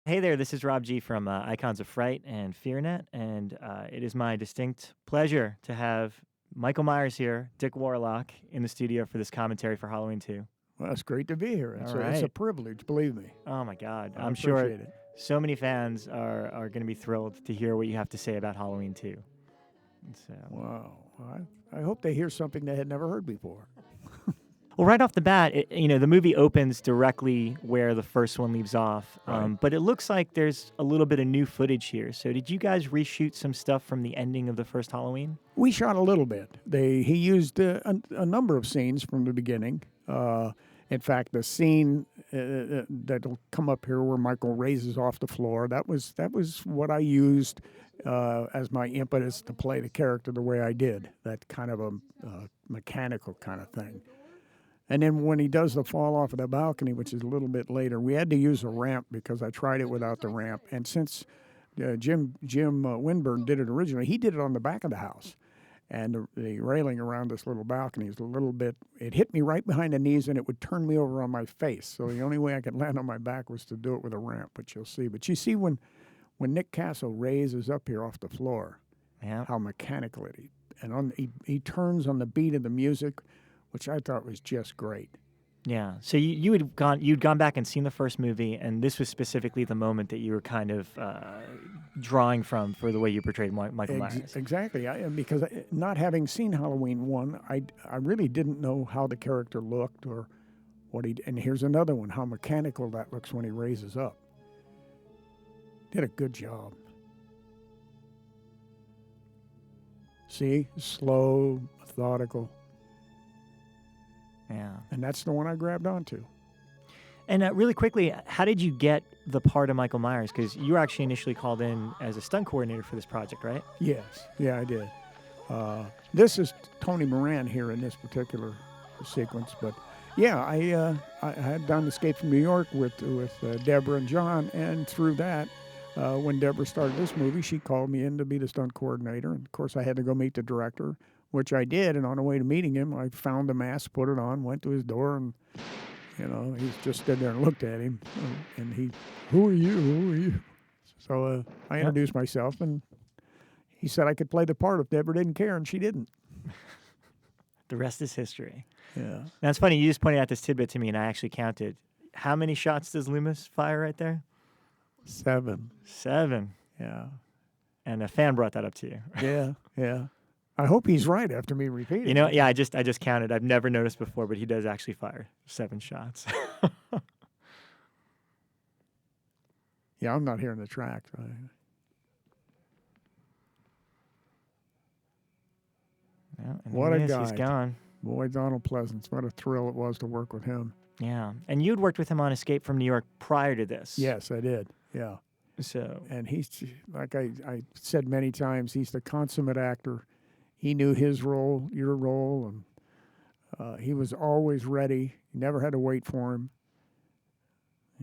Hey there, this is Rob G from Icons of Fright and FearNet, and it is my distinct pleasure to have Michael Myers here, Dick Warlock, in the studio for this commentary for Halloween 2. Well, it's great to be here. All It's a right. privilege, believe me. Oh my God. I I'm sure appreciate it. so many fans are going to be thrilled to hear what you have to say about Halloween 2. So, Wow. I hope they hear something they had never heard before. well, right off the bat, the movie opens directly where the first one leaves off, Right. but it looks like there's a little bit of new footage here. So, did you guys reshoot some stuff from the ending of the first Halloween? We shot a little bit. He used a number of scenes from the beginning. In fact, the scene that'll come up here where Michael raises off the floor, that was what I used as my impetus to play the character the way I did. That kind of a mechanical kind of thing. And then when he does the fall off of the balcony, which is a little bit later, we had to use a ramp because I tried it without the ramp. And since Jim Winburn did it originally, he did it on the back of the house. And the railing around this little balcony is a little bit, it hit me right behind the knees and it would turn me over on my face. So the only way I could land on my back was to do it with a ramp, but you'll see. But you see when Nick Castle raises up here off the floor, Yeah. how mechanical it is. And he turns on the beat of the music, which I thought was just great. Yeah. So you'd gone back and seen the first movie, and this was specifically the moment that you were kind of drawing from for the way you portrayed Michael Myers. Exactly, because not having seen Halloween 1, I really didn't know how the character looked or what he. And here's another one: how mechanical that looks when he raises up. Did a good job. See, slow, methodical, Yeah. and that's the one I grabbed onto. And really quickly, how did you get the part of Michael Myers? Because you were actually initially called in as a stunt coordinator for this project, right? Yes, yeah, I did. This is Tony Moran here in this particular sequence, but yeah, I had done Escape from New York with Deborah and John, and through that, when Deborah started this movie, she called me in to be the stunt coordinator, and of course I had to go meet the director, which I did, and on the way to meeting him, I found the mask, put it on, went to his door, and he just stood there and looked at him, and he, who are you? Who are you? So I introduced myself, and he said I could play the part if Deborah didn't care, and she didn't. The rest is history. Yeah. Now, it's funny, you just pointed out this tidbit to me, and I actually counted. How many shots does Loomis fire right there? 7. 7. Yeah. And a fan brought that up to you. Yeah. I hope he's right after me repeating. You know, yeah, I just counted. I've never noticed before, but he does actually fire 7 shots. Yeah, I'm not hearing the track. Yeah, and What he a is. guy. He's gone. Boy, Donald Pleasance, what a thrill it was to work with him. Yeah. And you'd worked with him on Escape from New York prior to this. Yes, I did. Yeah. So. And he's, like I said many times, he's the consummate actor. He knew his role, your role, and he was always ready. You never had to wait for him.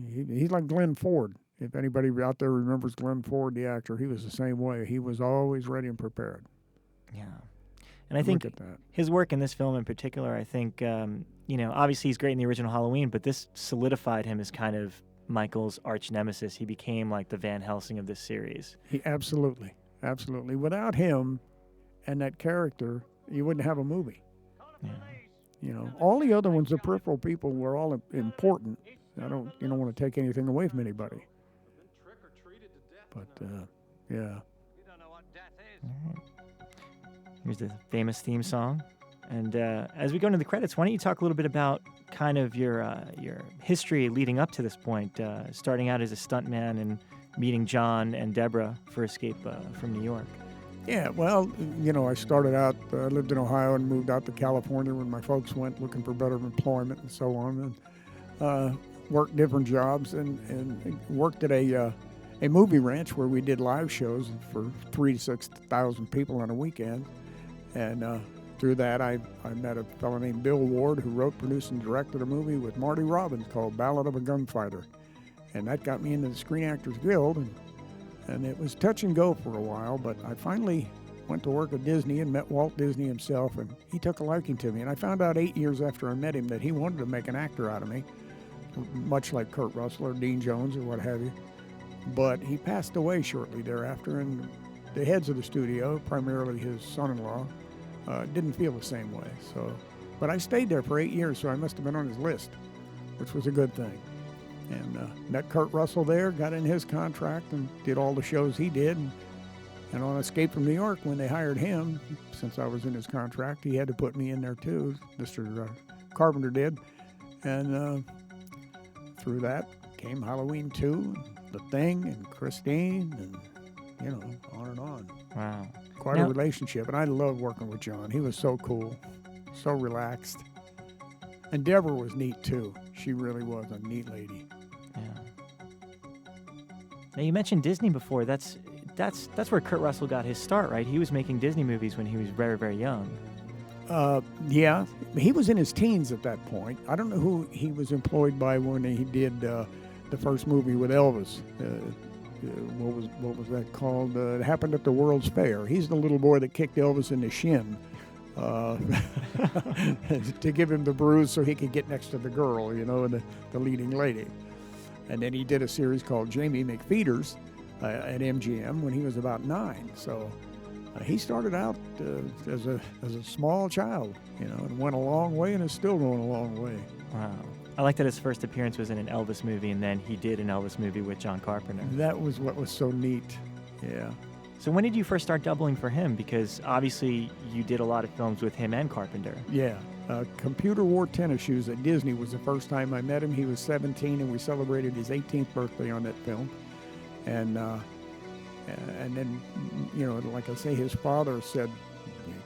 He's like Glenn Ford. If anybody out there remembers Glenn Ford, the actor, he was the same way. He was always ready and prepared. Yeah. And I think Look at that. his work in this film in particular, I think, obviously he's great in the original Halloween, but this solidified him as kind of Michael's arch nemesis. He became like the Van Helsing of this series. Absolutely. Without him and that character, you wouldn't have a movie. Yeah. All the other ones, the peripheral people, were all important. You don't want to take anything away from anybody. But, yeah. Here's the famous theme song. And as we go into the credits, why don't you talk a little bit about kind of your history leading up to this point, starting out as a stuntman and meeting John and Deborah for Escape from New York. Yeah, well, I started out, lived in Ohio and moved out to California when my folks went looking for better employment and so on, and worked different jobs and worked at a movie ranch where we did live shows for 3,000 to 6,000 people on a weekend. And through that, I met a fellow named Bill Ward who wrote, produced, and directed a movie with Marty Robbins called Ballad of a Gunfighter. And that got me into the Screen Actors Guild, and it was touch and go for a while, but I finally went to work at Disney and met Walt Disney himself, and he took a liking to me. And I found out 8 years after I met him that he wanted to make an actor out of me, much like Kurt Russell or Dean Jones or what have you. but he passed away shortly thereafter, and the heads of the studio, primarily his son-in-law, didn't feel the same way. So, but I stayed there for 8 years, so I must have been on his list, which was a good thing. And met Kurt Russell there, got in his contract, and did all the shows he did. And on Escape from New York, when they hired him, since I was in his contract, he had to put me in there too. Mr. Carpenter did. And through that came Halloween 2, and The Thing, and Christine, and, on and on. Wow. Quite a relationship. And I love working with John. He was so cool, so relaxed. And Deborah was neat too. She really was a neat lady. Yeah. Now, you mentioned Disney before. That's where Kurt Russell got his start, right? He was making Disney movies when he was very, very young. Yeah, he was in his teens at that point. I don't know who he was employed by when he did the first movie with Elvis. What was that called? It happened at the World's Fair. He's the little boy that kicked Elvis in the shin to give him the bruise so he could get next to the girl, the leading lady. And then he did a series called Jamie McFeeters at MGM when he was about 9. So he started out as a small child, and went a long way and is still going a long way. Wow. I like that his first appearance was in an Elvis movie, and then he did an Elvis movie with John Carpenter. That was what was so neat. Yeah. So when did you first start doubling for him? Because obviously you did a lot of films with him and Carpenter. Yeah. Computer Wore Tennis Shoes at Disney was the first time I met him. He was 17, and we celebrated his 18th birthday on that film. And then, like I say, his father said,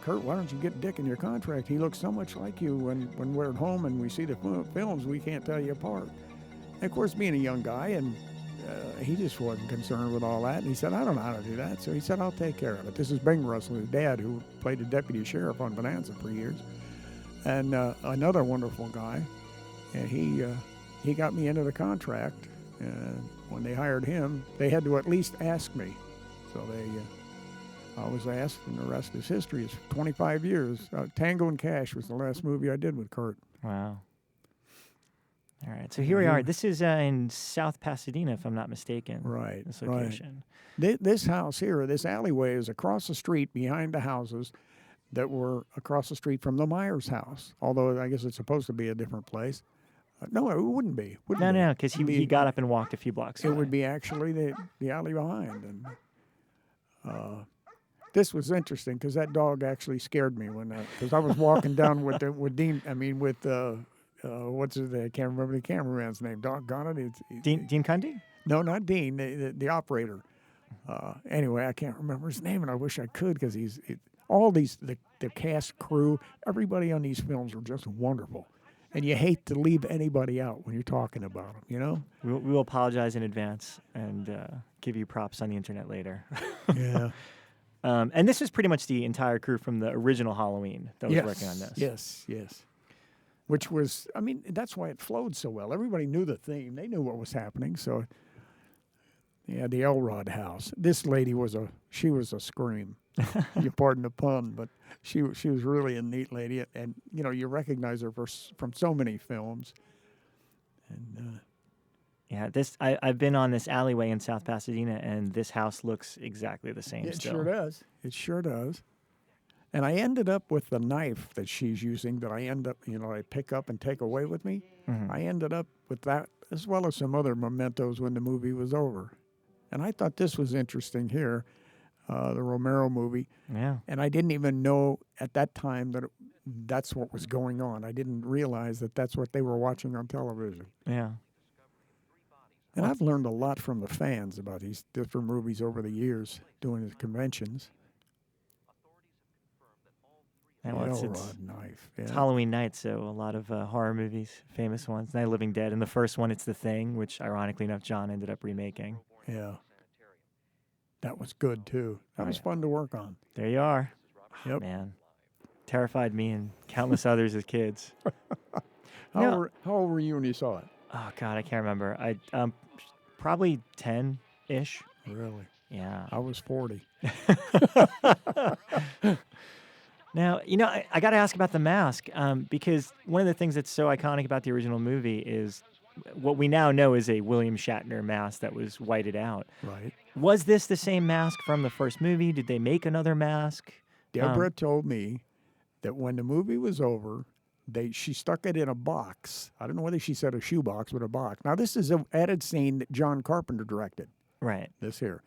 Kurt, why don't you get Dick in your contract? He looks so much like you. When we're at home and we see the films, we can't tell you apart. And of course, being a young guy, and he just wasn't concerned with all that. And he said, I don't know how to do that. So he said, I'll take care of it. This is Bing Russell, his dad, who played the deputy sheriff on Bonanza for years. And another wonderful guy. And he got me into the contract. And when they hired him, they had to at least ask me. So I was asked, and the rest is history. It's 25 years. Tango and Cash was the last movie I did with Kurt. Wow. All right, so here we are. This is in South Pasadena, if I'm not mistaken. Right, this location. Right. This house here, this alleyway is across the street behind the houses that were across the street from the Myers house, although I guess it's supposed to be a different place. No, it wouldn't be. No, because he got up and walked a few blocks away. It would be actually the alley behind. And this was interesting because that dog actually scared me because I was walking down with Dean. I mean, with what's his name? I can't remember the cameraman's name. Doggone it. Dean Cundy? No, not Dean. The operator. Anyway, I can't remember his name, and I wish I could because the cast, crew, everybody on these films were just wonderful. And you hate to leave anybody out when you're talking about them, We will apologize in advance and give you props on the internet later. Yeah. And this is pretty much the entire crew from the original Halloween that was working on this. Yes. Which was, that's why it flowed so well. Everybody knew the theme. They knew what was happening. So, yeah, the Elrod house. This lady she was a scream. You pardon the pun, but she was really a neat lady. And, you recognize her from so many films. And yeah, I've been on this alleyway in South Pasadena, and this house looks exactly the same still. It sure does. And I ended up with the knife that she's using that I pick up and take away with me. Mm-hmm. I ended up with that as well as some other mementos when the movie was over. And I thought this was interesting here, the Romero movie. Yeah. And I didn't even know at that time that's what was going on. I didn't realize that that's what they were watching on television. Yeah. And I've learned a lot from the fans about these different movies over the years doing the conventions. It's Halloween night, so a lot of horror movies, famous ones. Night of the Living Dead, and the first one, it's The Thing, which ironically enough, John ended up remaking. Yeah. That was good, too. That was fun to work on. There you are. Yep. Man. Terrified me and countless others as kids. How old were you when you saw it? Oh, God, I can't remember. I probably 10-ish. Really? Yeah. I was 40. Now, I got to ask about the mask because one of the things that's so iconic about the original movie is what we now know is a William Shatner mask that was whited out. Right. Was this the same mask from the first movie? Did they make another mask? Deborah told me that when the movie was over, she stuck it in a box. I don't know whether she said a shoebox, but a box. Now, this is an added scene that John Carpenter directed. Right. This here.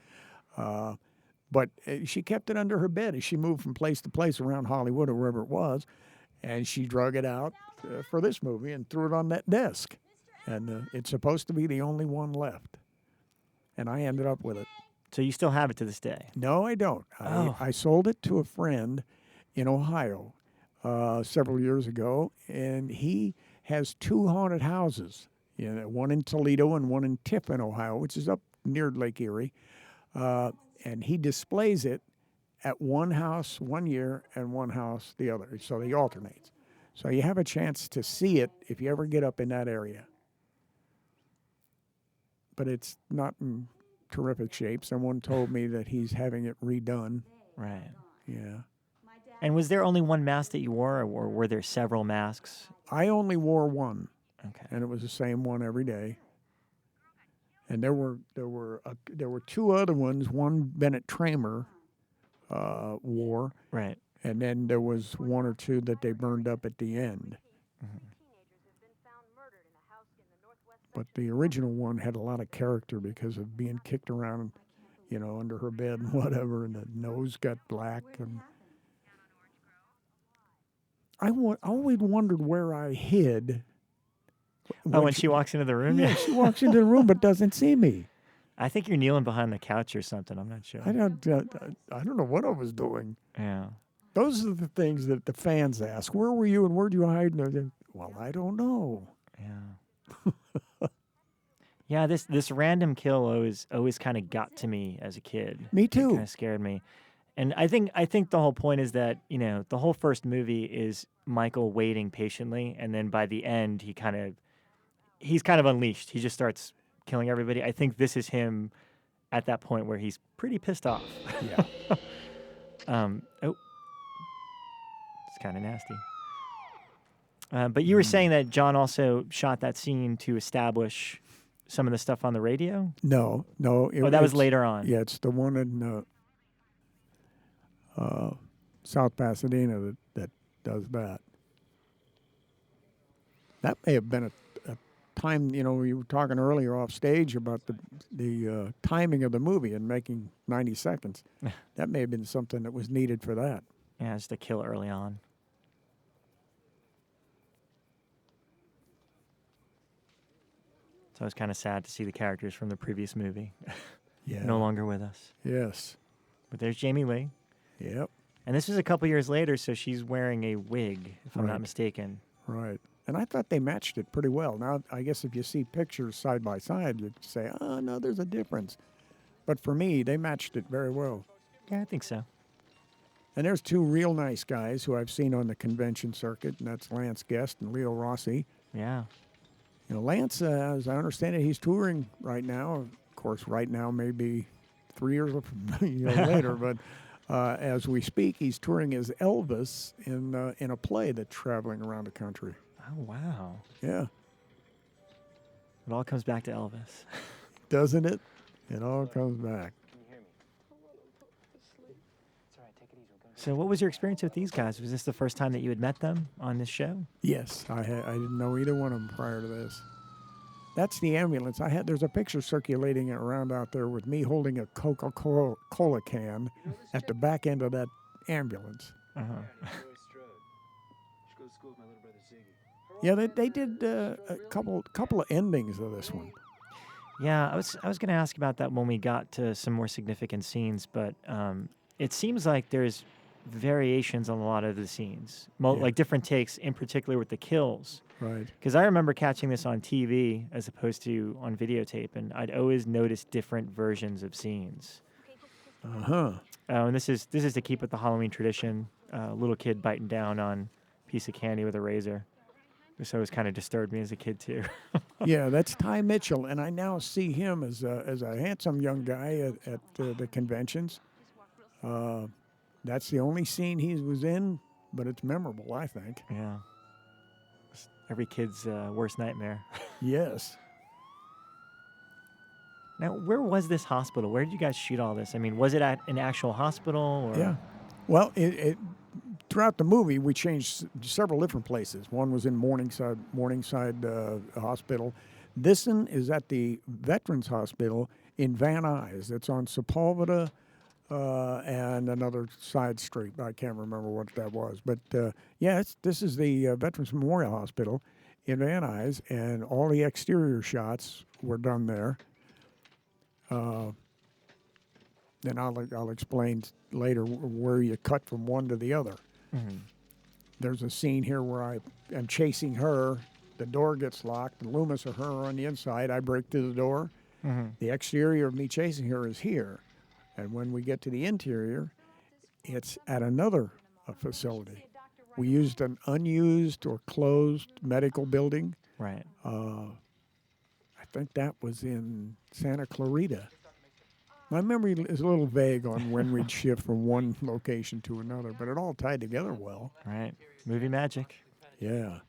But she kept it under her bed as she moved from place to place around Hollywood or wherever it was. And she drug it out for this movie and threw it on that desk. And it's supposed to be the only one left. And I ended up with it. So you still have it to this day? No, I don't. I sold it to a friend in Ohio several years ago, and he has 2 haunted houses. One in Toledo and one in Tiffin, Ohio, which is up near Lake Erie. And he displays it at one house one year and one house the other. So he alternates. So you have a chance to see it if you ever get up in that area. But it's not in terrific shape. Someone told me that he's having it redone. Right. Yeah. And was there only one mask that you wore, or were there several masks? I only wore one. Okay. And it was the same one every day. And there were 2 other ones. One Bennett Tramer wore. Right. And then there was 1 or 2 that they burned up at the end. Mm-hmm. But the original one had a lot of character because of being kicked around, under her bed and whatever, and the nose got black. And I always wondered where I hid. When she walks into the room? Yeah, she walks into the room but doesn't see me. I think you're kneeling behind the couch or something. I'm not sure. I don't know what I was doing. Yeah. Those are the things that the fans ask. Where were you and where'd you hide? And well, I don't know. Yeah. Yeah, this random kill always kind of got to me as a kid. Me too. It kind of scared me. And I think the whole point is that, the whole first movie is Michael waiting patiently, and then by the end he's kind of unleashed. He just starts killing everybody. I think this is him at that point where he's pretty pissed off. Yeah. It's kind of nasty. But you were saying that John also shot that scene to establish some of the stuff on the radio? No. That was later on. Yeah, it's the one in South Pasadena that does that. That may have been a time, we were talking earlier off stage about the timing of the movie and making 90 seconds. That may have been something that was needed for that. Yeah, just a kill early on. So it's kind of sad to see the characters from the previous movie no longer with us. Yes. But there's Jamie Lee. Yep. And this was a couple years later, so she's wearing a wig, if I'm not mistaken. Right. And I thought they matched it pretty well. Now, I guess if you see pictures side by side, you'd say, oh, no, there's a difference. But for me, they matched it very well. Yeah, I think so. And there's 2 real nice guys who I've seen on the convention circuit, and that's Lance Guest and Leo Rossi. Yeah. Lance, as I understand it, he's touring right now. Of course, right now maybe 3 years later, but as we speak, he's touring as Elvis in a play that's traveling around the country. Oh, wow. Yeah. It all comes back to Elvis. Doesn't it? It all comes back. So what was your experience with these guys? Was this the first time that you had met them on this show? Yes. I didn't know either one of them prior to this. That's the ambulance. There's a picture circulating around out there with me holding a Coca-Cola can at the back end of that ambulance. Uh-huh. Yeah, they did a couple of endings of this one. Yeah, I was going to ask about that when we got to some more significant scenes, but it seems like there's variations on a lot of the scenes, like different takes, in particular with the kills. Right. Because I remember catching this on TV as opposed to on videotape, and I'd always notice different versions of scenes. Uh-huh. And this is to keep with the Halloween tradition. Little kid biting down on a piece of candy with a razor. This always kind of disturbed me as a kid too. Yeah, that's Ty Mitchell, and I now see him as a handsome young guy at the conventions. That's the only scene he was in, but it's memorable, I think. Yeah. every kid's worst nightmare. Yes. Now, where was this hospital? Where did you guys shoot all this? I mean, was it at an actual hospital? Or? Yeah. Well, throughout the movie, we changed several different places. One was in Morningside Hospital. This one is at the Veterans Hospital in Van Nuys. It's on Sepulveda and another side street. I can't remember what that was. But, this is the Veterans Memorial Hospital in Van Nuys, and all the exterior shots were done there. Then I'll explain later where you cut from one to the other. Mm-hmm. There's a scene here where I am chasing her. The door gets locked. And Loomis or her are on the inside. I break through the door. Mm-hmm. The exterior of me chasing her is here. And when we get to the interior, it's at another facility. We used an unused or closed medical building. Right. I think that was in Santa Clarita. My memory is a little vague on when we'd shift from one location to another, but it all tied together well. Right. Movie magic. Yeah.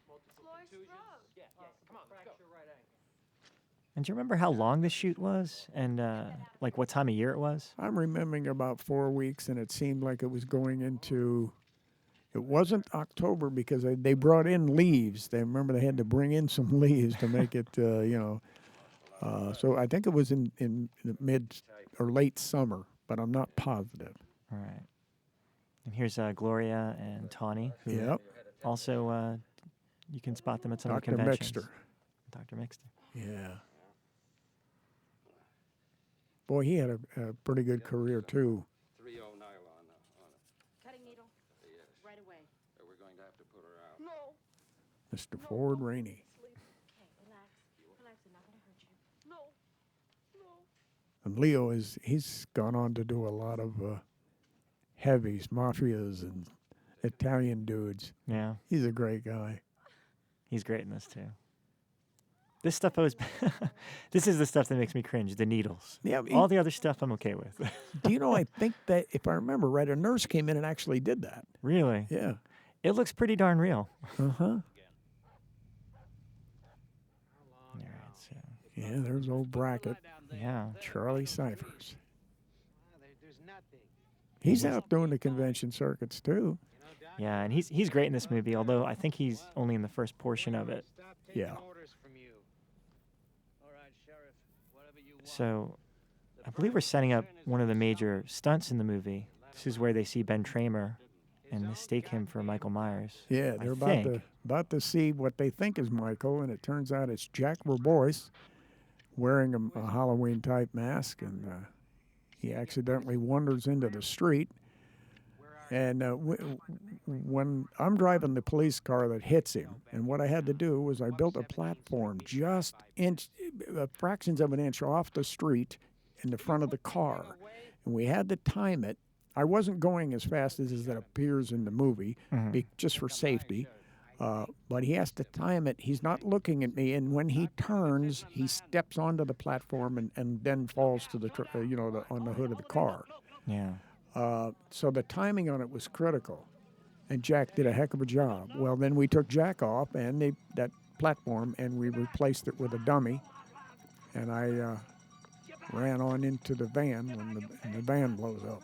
And do you remember how long the shoot was and like what time of year it was? I'm remembering about 4 weeks, and it seemed like it was going into. It wasn't October because they brought in leaves. They had to bring in some leaves to make it, so I think it was in the mid or late summer, but I'm not positive. All right. And here's Gloria and Tawny, who Yep. also you can spot them at some of the Dr. conventions. Mixter. Dr. Mixter. Yeah. Boy, he had a pretty good career, too. 3-0 nylon on it. Cutting needle. Yes. Right away. We're going to have to put her out. No. Mr. Ford Rainey. Okay, relax. Relax. I'm not gonna hurt you. No. No. And Leo he's gone on to do a lot of heavies, mafias, and Italian dudes. Yeah. He's a great guy. He's great in this too. This stuff always, this is the stuff that makes me cringe, the needles. Yeah, All the other stuff I'm okay with. do you know, I think that, if I remember right, a nurse came in and actually did that. Really? Yeah. It looks pretty darn real. Uh-huh. All right, so, Yeah, there's old Brackett, yeah. Charlie Cyphers. There's nothing. He's out doing the convention circuits, too. Yeah, and he's great in this movie, although I think he's only in the first portion of it. Stop taking Yeah. orders from you. All right, Sheriff. Whatever you want. So I believe we're setting up one of the major stunts in the movie. This is where they see Ben Tramer and mistake him for Michael Myers. Yeah, I they're think. about to see what they think is Michael, and it turns out it's Jack Verbois wearing a Halloween-type mask, and he accidentally wanders into the street. And when I'm driving the police car that hits him, and what I had to do was I built a platform just fractions of an inch off the street in the front of the car, and we had to time it. I wasn't going as fast as it appears in the movie, just for safety, but he has to time it. He's not looking at me, and when he turns, he steps onto the platform and then falls to on the hood of the car. Yeah. So the timing on it was critical, and Jack did a heck of a job. Well, then we took Jack off and that platform, and we replaced it with a dummy, and I ran on into the van when the van blows up.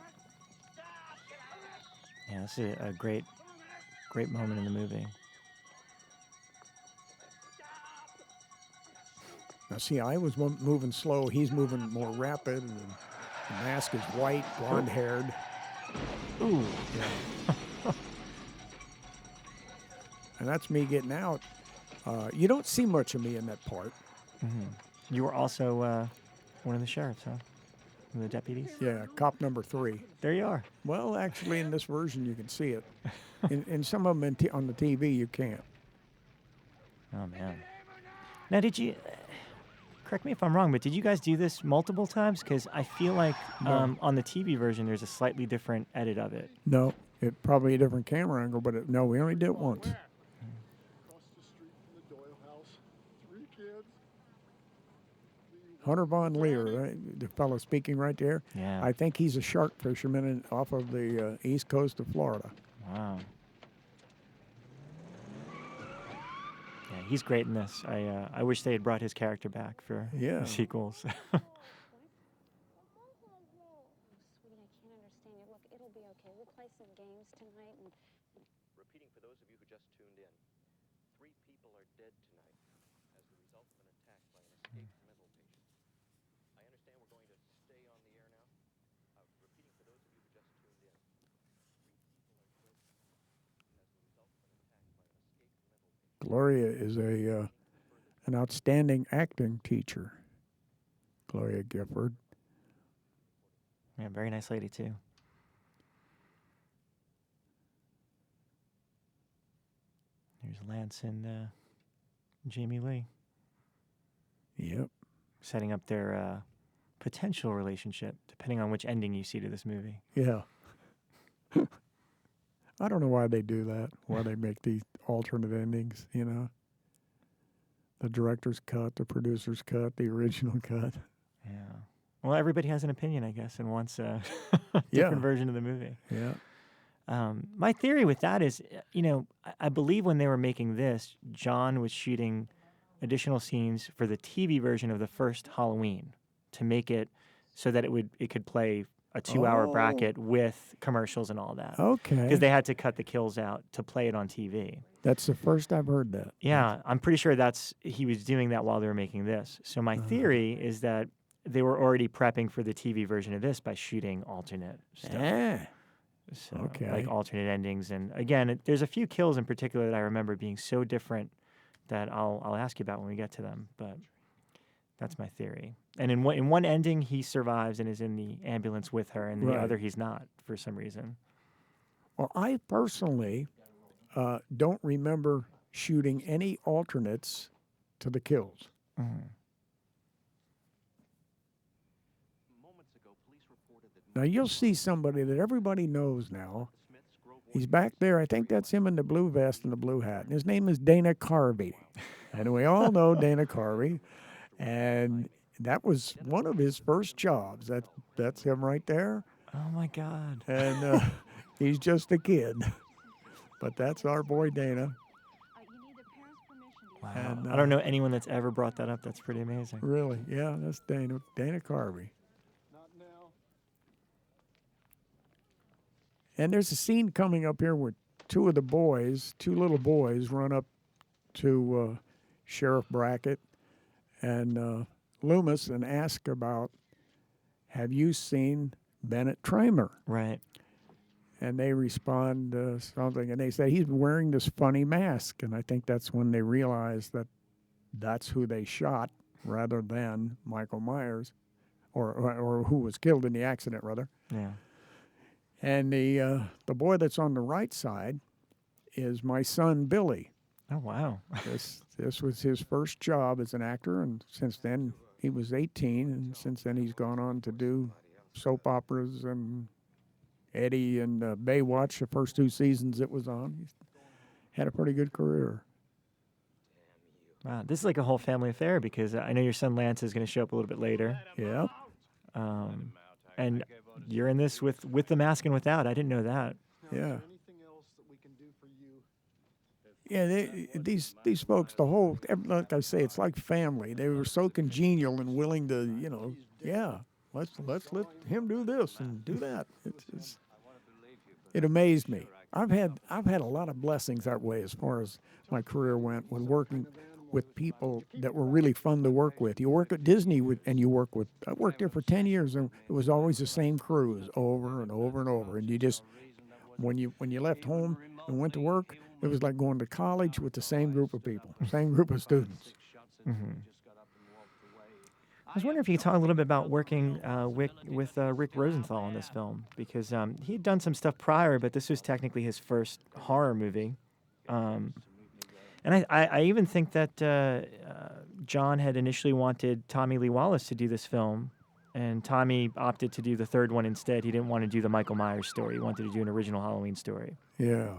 Yeah, this is a great moment in the movie. Now, see, I was moving slow. He's moving more rapid, and the mask is white, blonde-haired. Ooh. And that's me getting out. You don't see much of me in that part. You were also one of the sheriffs, huh? One of the deputies? Yeah, cop number 3. There you are. Well, actually, in this version, you can see it. In some of them on the TV, you can't. Oh, man. Now, did you... correct me if I'm wrong, but did you guys do this multiple times? Because I feel like on the TV version, there's a slightly different edit of it. No, it probably a different camera angle, but no, we only did it once. Across the street from the Doyle house, 3 kids. Hunter Von Leer, right? The fellow speaking right there. Yeah. I think he's a shark fisherman off of the east coast of Florida. Wow. Yeah, he's great in this. I wish they had brought his character back for Yeah. the sequels. Sweetie, I can't understand you. Look, it'll be okay. We'll play some games tonight and Repeating for those of you who just tuned in. 3 people are dead tonight as the result of an attack by an escaped mental patient. I understand we're going to stay on the air now. Repeating for those of you who just tuned in. 3 people are dead tonight as the result of an attack by an escaped mental patient. Gloria is an outstanding acting teacher. Gloria Gifford. Yeah, very nice lady too. Here's Lance and Jamie Lee Yep. setting up their potential relationship, depending on which ending you see to this movie. Yeah. I don't know why they do that, why they make these alternate endings, you know. The director's cut, the producer's cut, the original cut. Yeah. Well, everybody has an opinion, I guess, and wants a different Yeah. version of the movie. Yeah. My theory with that is, I believe when they were making this, John was shooting additional scenes for the TV version of the first Halloween to make it so that it could play a 2-hour Oh. bracket with commercials and all that. Okay. Because they had to cut the kills out to play it on TV. That's the first I've heard that. Yeah, I'm pretty sure he was doing that while they were making this. So my theory is that they were already prepping for the TV version of this by shooting alternate stuff. Yeah. So, Okay. like alternate endings. And again, there's a few kills in particular that I remember being so different that I'll ask you about when we get to them. But that's my theory. And in one ending, he survives and is in the ambulance with her, and the Right. other he's not for some reason. Well, I personally don't remember shooting any alternates to the kills. Mhm. Moments ago, police reported that Now, you'll see somebody that everybody knows now. He's back there. I think that's him in the blue vest and the blue hat. And his name is Dana Carvey. And we all know Dana Carvey. And that was one of his first jobs. That's him right there. Oh my God. And he's just a kid. But that's our boy Dana. you need the parents' permission. Wow. And, I don't know anyone that's ever brought that up. That's pretty amazing. Really, yeah, that's Dana Carvey. Not now. And there's a scene coming up here where two little boys, run up to Sheriff Brackett and Loomis and ask about, have you seen Bennett Tramer? Right. And they respond something, and they say he's wearing this funny mask. And I think that's when they realize that that's who they shot rather than Michael Myers, or who was killed in the accident, rather. Yeah. And the boy that's on the right side is my son Billy. Oh, wow. This was his first job as an actor, and since then he was 18, and since then he's gone on to do soap operas and Eddie and Baywatch, the first 2 seasons it was on. He's had a pretty good career. Wow. This is like a whole family affair because I know your son Lance is going to show up a little bit later. Yeah. And you're in this with the mask and without. I didn't know that. Yeah. Anything else that we can do for you? Yeah, these folks, like I say, it's like family. They were so congenial and willing to, yeah, let's let him do this and do that. It amazed me. I've had a lot of blessings that way as far as my career went when working with people that were really fun to work with. You work at Disney I worked there for 10 years, and it was always the same crews over and over and over. And you just, when you left home and went to work, it was like going to college with the same group of people, same group of students. Mm-hmm. I was wondering if you could talk a little bit about working with Rick Rosenthal in this film, because he had done some stuff prior, but this was technically his first horror movie. And I even think that John had initially wanted Tommy Lee Wallace to do this film, and Tommy opted to do the third one instead. He didn't want to do the Michael Myers story. He wanted to do an original Halloween story. Yeah.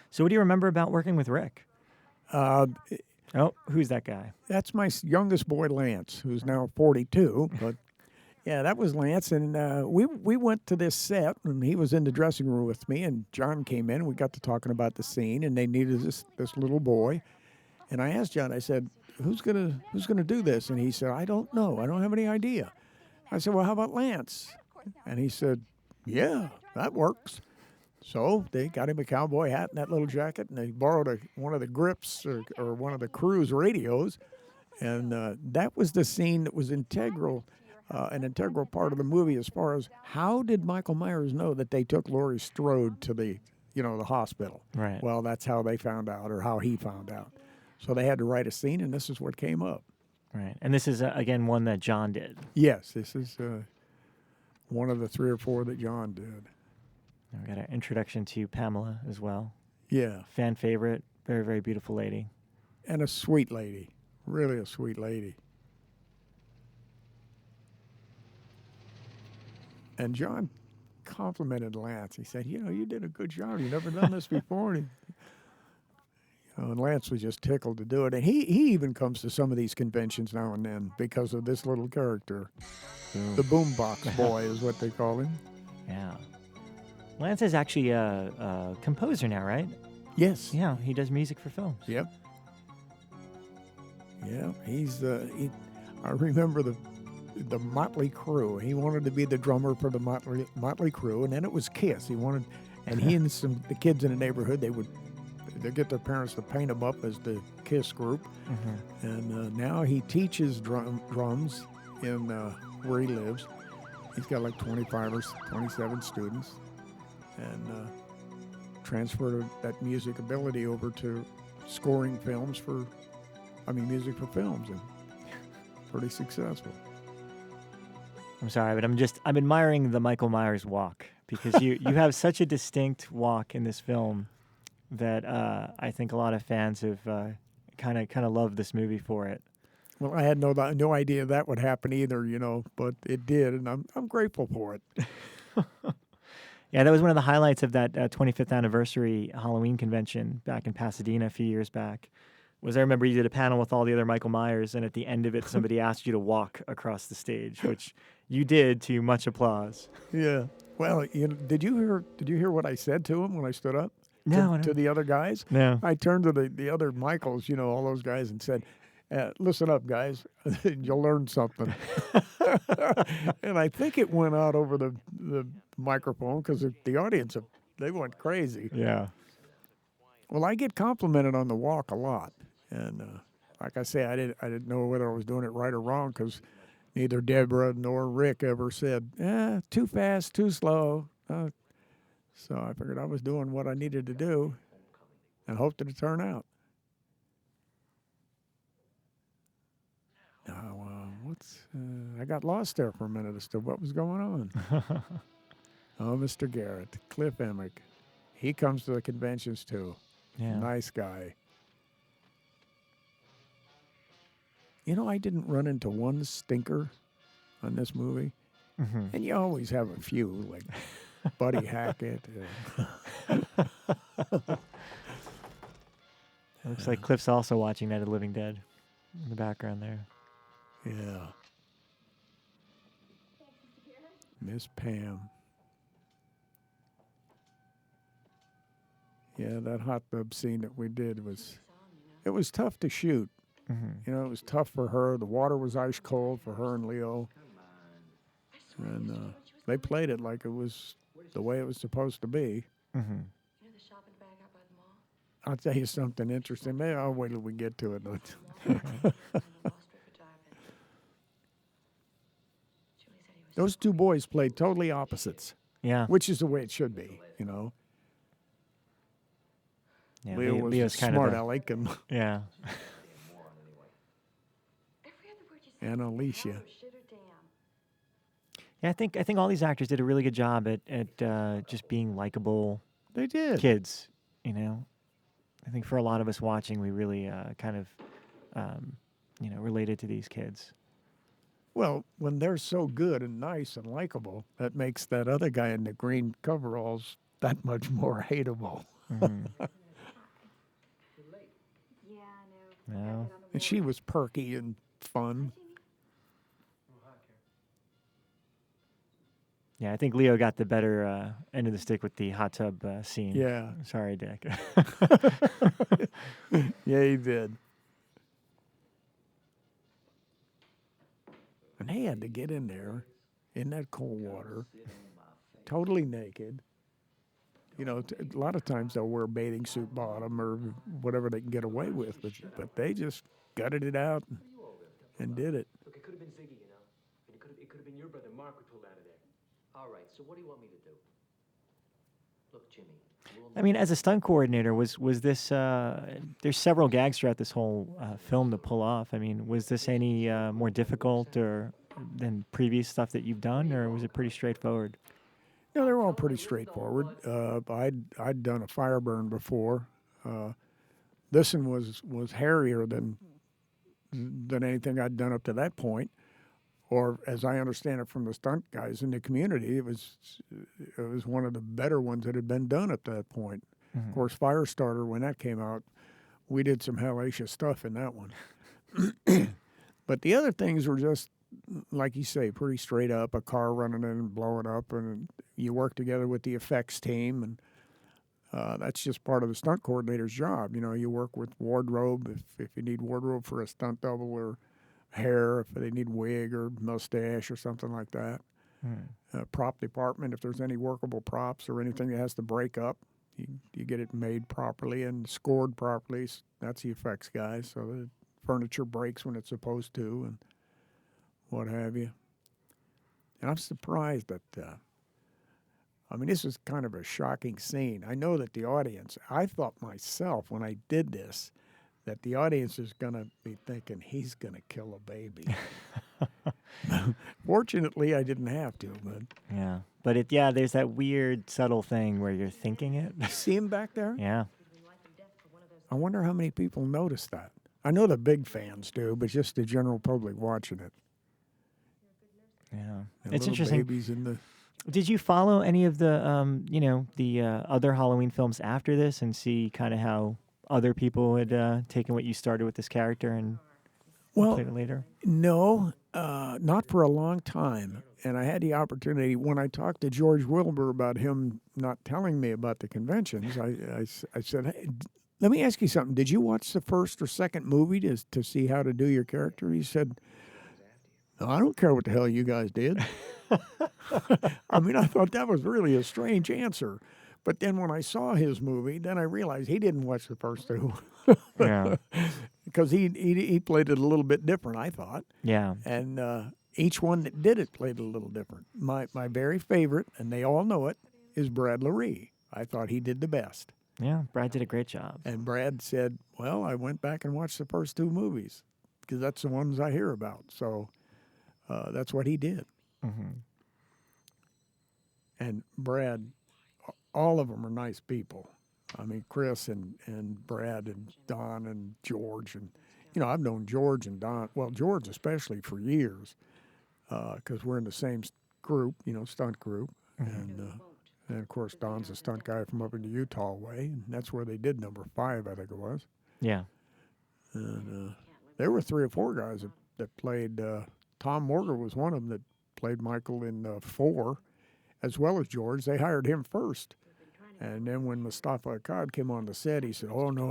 So what do you remember about working with Rick? Oh, who's that guy? That's my youngest boy, Lance, who's now 42. But yeah, that was Lance, and we went to this set, and he was in the dressing room with me, and John came in. And we got to talking about the scene, and they needed this little boy, And I asked John, I said, who's gonna do this? And he said, I don't know. I don't have any idea. I said, well, how about Lance? And he said, yeah, that works. So they got him a cowboy hat and that little jacket, and they borrowed one of the grips or one of the crew's radios. And that was the scene that was integral, an integral part of the movie as far as how did Michael Myers know that they took Laurie Strode to the hospital. Right. Well, that's how they found out, or how he found out. So they had to write a scene, and this is what came up. Right. And this is, again, one that John did. Yes, this is one of the 3 or 4 that John did. We got our introduction to Pamela as well. Yeah. Fan favorite. Very, very beautiful lady. And a sweet lady. Really a sweet lady. And John complimented Lance. He said, you did a good job. You've never done this before. And Lance was just tickled to do it. And he even comes to some of these conventions now and then because of this little character. The boombox boy is what they call him. Yeah. Lance is actually a composer now, right? Yes. Yeah, he does music for films. Yep. Yeah, I remember the Motley Crue. He wanted to be the drummer for the Motley Crue, and then it was Kiss. And he and the kids in the neighborhood, they'd get their parents to paint them up as the Kiss group. Mm-hmm. And now he teaches drums in where he lives. He's got like 25 or 27 students, and transferred that music ability over to scoring music for films, and pretty successful. I'm sorry, but I'm admiring the Michael Myers walk, because you have such a distinct walk in this film that I think a lot of fans have kind of loved this movie for it. Well, I had no idea that would happen either, but it did, and I'm grateful for it. Yeah, that was one of the highlights of that 25th anniversary Halloween convention back in Pasadena a few years back. I remember you did a panel with all the other Michael Myers, and at the end of it, somebody asked you to walk across the stage, which you did to much applause. Yeah. Well, did you hear what I said to him when I stood up? No. To the other guys? No. I turned to the other Michaels, all those guys, and said, listen up, guys. You'll learn something. And I think it went out over the microphone because the audience, they went crazy. Yeah. Well, I get complimented on the walk a lot. And like I say, I didn't know whether I was doing it right or wrong because neither Deborah nor Rick ever said, too fast, too slow. So I figured I was doing what I needed to do and hoped it would turn out. Now, I got lost there for a minute as to what was going on. Oh, Mr. Garrett, Cliff Emick. He comes to the conventions too. Yeah. Nice guy. I didn't run into one stinker on this movie. Mm-hmm. And you always have a few, like Buddy Hackett. Looks like Cliff's also watching Night of the Living Dead in the background there. Yeah. Miss Pam. Yeah, that hot tub scene that we did it was tough to shoot. Mm-hmm. It was tough for her. The water was ice cold for her and Leo. And they played it like it was the way it was supposed to be. Mm-hmm. The shopping bag out by the mall? I'll tell you something interesting. Maybe I'll wait till we get to it. Those two boys played totally opposites. Yeah. Which is the way it should be, Yeah, Leo was Leo's a kind smart of aleck, and yeah. And Alicia. Yeah, I think all these actors did a really good job at just being likable. They did. Kids, I think for a lot of us watching, we really kind of, related to these kids. Well, when they're so good and nice and likable, that makes that other guy in the green coveralls that much more hateable. Mm-hmm. Yeah, I know. No. And she was perky and fun. Yeah, I think Leo got the better end of the stick with the hot tub scene. Yeah. Sorry, Dick. Yeah, he did. they had to get in there in that cold water, totally naked. You know, a lot of times they'll wear a bathing suit bottom or whatever they can get away with, but they just gutted it out and did it. Look, it could have been Ziggy, you know. And it could have been your brother Mark who pulled out of there. All right, so what do you want me to do? Look, Jimmy. I mean, as a stunt coordinator, was this? There's several gags throughout this whole film to pull off. I mean, was this any more difficult or than previous stuff that you've done, or was it pretty straightforward? No, they were all pretty straightforward. I'd done a fire burn before. This one was hairier than anything I'd done up to that point. Or as I understand it from the stunt guys in the community, it was one of the better ones that had been done at that point. Of course, Firestarter, when that came out, we did some hellacious stuff in that one. But the other things were just, like you say, pretty straight up, a car running in and blowing up, and you work together with the effects team, and that's just part of the stunt coordinator's job. You know, you work with wardrobe if you need wardrobe for a stunt double, or hair if they need wig or mustache or something like that. Prop department, if there's any workable props or anything that has to break up, you get it made properly and scored properly. That's the effects guys, so the furniture breaks when it's supposed to and what have you. And I'm surprised that, I mean, this is kind of a shocking scene. I know that the audience, I thought myself when I did this, that the audience is going to be thinking, he's going to kill a baby. Fortunately, I didn't have to. But Yeah, but there's that weird, subtle thing where you're thinking it. see him back there? Yeah. I wonder how many people notice that. I know the big fans do, but just the general public watching it. Yeah, And it's little interesting. babies in the... Did you follow any of the, the other Halloween films after this and see kind of how other people had taken what you started with this character and played it later? No, not for a long time. And I had the opportunity, when I talked to George Wilbur about him not telling me about the conventions, I said, hey, let me ask you something. Did you watch the first or second movie to see how to do your character? He said, no, I don't care what the hell you guys did. I mean, I thought that was really a strange answer. But then when I saw his movie, then I realized he didn't watch the first two. Yeah. Because he played it a little bit different, I thought. Yeah. And each one that did it played it a little different. My very favorite, and they all know it, is Brad Laree. I thought he did the best. Yeah, Brad did a great job. And Brad said, well, I went back and watched the first two movies because that's the ones I hear about. So that's what he did. Mm-hmm. And Brad, all of them are nice people. I mean, Chris and Brad and Don and George. And, you know, I've known George and Don, well, George especially for years because we're in the same group, you know, stunt group. Mm-hmm. And, of course, Don's a stunt guy from up in the Utah way. And that's where they did number 5, I think it was. Yeah. And there were 3 or 4 guys that played. Tom Morgan was one of them that played Michael in 4, as well as George. They hired him first. And then when Mustafa Akkad came on the set, he said, oh, no,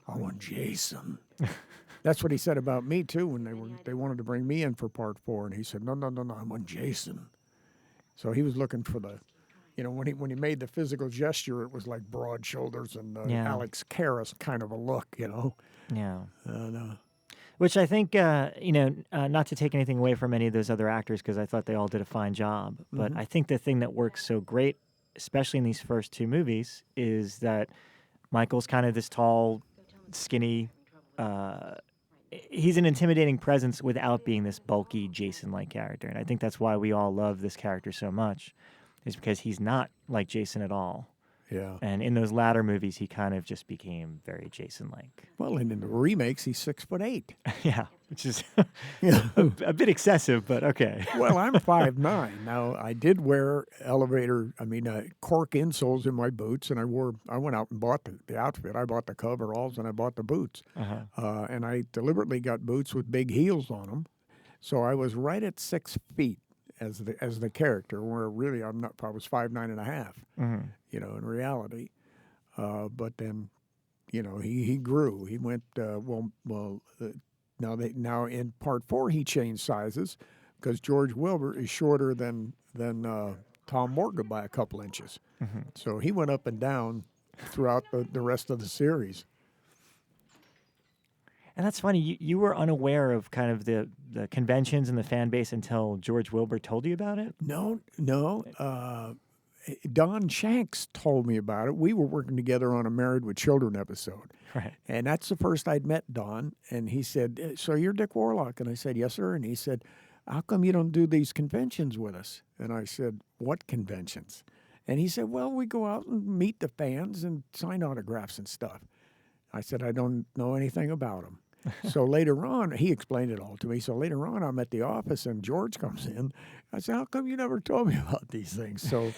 I want Jason. That's what he said about me, too, when they wanted to bring me in for part 4. And he said, no, I want Jason. So he was looking for the, you know, when he made the physical gesture, it was like broad shoulders and Alex Karras kind of a look, you know. Yeah. And, which I think, not to take anything away from any of those other actors, because I thought they all did a fine job. But I think the thing that works so great, especially in these first 2 movies, is that Michael's kind of this tall, skinny, he's an intimidating presence without being this bulky Jason-like character. And I think that's why we all love this character so much, is because he's not like Jason at all. yeah. And in those latter movies, he kind of just became very Jason-like. Well, and in the remakes, he's 6'8". Yeah, which is Yeah. a bit excessive, but okay. Well, I'm 5'9". Now, I did wear cork insoles in my boots, and I went out and bought the outfit. I bought the coveralls, and I bought the boots. Uh-huh. And I deliberately got boots with big heels on them. So I was right at 6 feet as the character, where really I was 5'9.5", you know, in reality. But then, you know, he grew. He went, now in part 4 he changed sizes, because George Wilbur is shorter than Tom Morgan by a couple inches. So he went up and down throughout the rest of the series. And that's funny. You were unaware of kind of the conventions and the fan base until George Wilbur told you about it? No. Don Shanks told me about it. We were working together on a Married with Children episode. Right. And that's the first I'd met Don. And he said, "So you're Dick Warlock?" And I said, "Yes, sir." And he said, "How come you don't do these conventions with us?" And I said, "What conventions?" And he said, "Well, we go out and meet the fans and sign autographs and stuff." I said, "I don't know anything about them." So later on, he explained it all to me. So later on, I'm at the office and George comes in. I said, "How come you never told me about these things?" So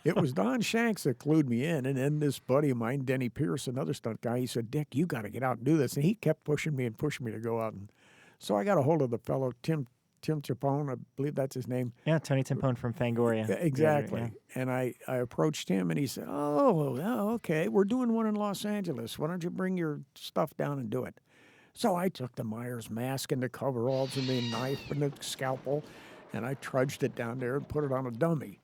it was Don Shanks that clued me in. And then this buddy of mine, Denny Pierce, another stunt guy, he said, "Dick, you got to get out and do this." And he kept pushing me to go out. And so I got a hold of the fellow, Tim Chapone, I believe that's his name. Yeah, Tony Timpone from Fangoria. Yeah, exactly. Yeah. And I approached him, and he said, "Oh, okay, we're doing one in Los Angeles. Why don't you bring your stuff down and do it?" So I took the Myers mask and the coveralls and the knife and the scalpel, and I trudged it down there and put it on a dummy.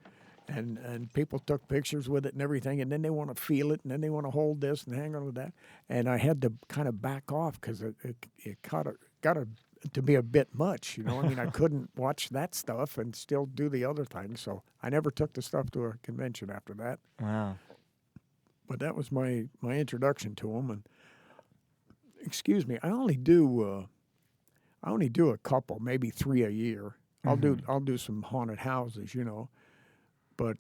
And people took pictures with it and everything, and then they want to feel it, and then they want to hold this and hang on to that. And I had to kind of back off because it got to be a bit much, you know. I mean, I couldn't watch that stuff and still do the other things, so I never took the stuff to a convention after that. Wow. But that was my introduction to them. And excuse me, I only do a couple, maybe 3 a year. I'll do some haunted houses, you know, but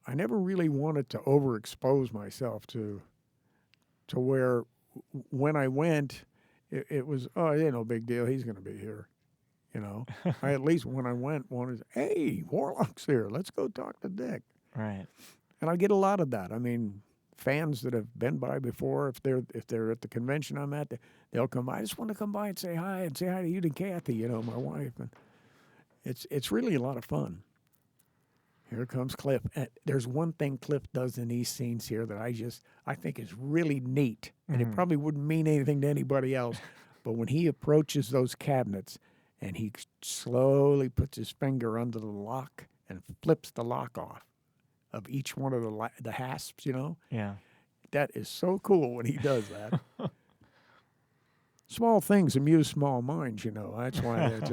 I never really wanted to overexpose myself to where when I went, it was, oh, it ain't no big deal. He's going to be here, you know. I at least when I went wanted, "Hey, Warlock's here. Let's go talk to Dick." Right. And I get a lot of that. I mean, fans that have been by before, if they're at the convention I'm at, they'll come by. "I just want to come by and say hi to you and Kathy, you know, my wife." And it's really a lot of fun. Here comes Cliff. And there's one thing Cliff does in these scenes here that I think is really neat, and it probably wouldn't mean anything to anybody else, but when he approaches those cabinets and he slowly puts his finger under the lock and flips the lock off of each one of the hasps, you know, Yeah. that is so cool when he does that. Small things amuse small minds, you know. That's why it's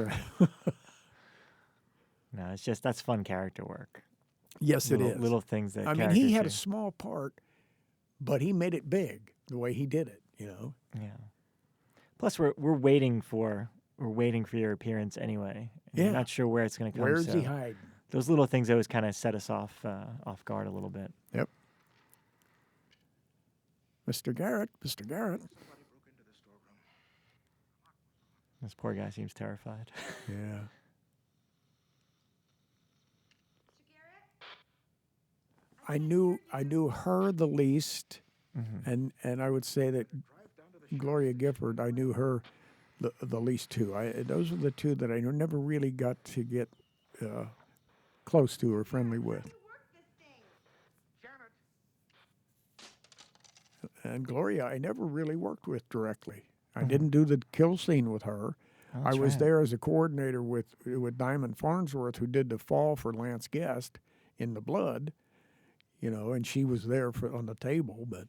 No, it's just that's fun character work. yes, it is. Little things that I mean, he had a characters small part, but he made it big the way he did it, you know. do. Yeah. Plus, we're waiting for your appearance anyway. And Yeah. We're not sure where it's going to come. Where's so he hiding? those little things always kind of set us off guard a little bit. Yep. Mr. Garrett. This poor guy seems terrified. Yeah. I knew her the least, and I would say that Gloria Gifford, I knew her the least too. Those are the two that I never really got to get close to or friendly with. And Gloria, I never really worked with directly. I didn't do the kill scene with her. Oh, I that's was right. there as a coordinator with Diamond Farnsworth, who did the fall for Lance Guest in The Blood, you know, and she was there on the table. But,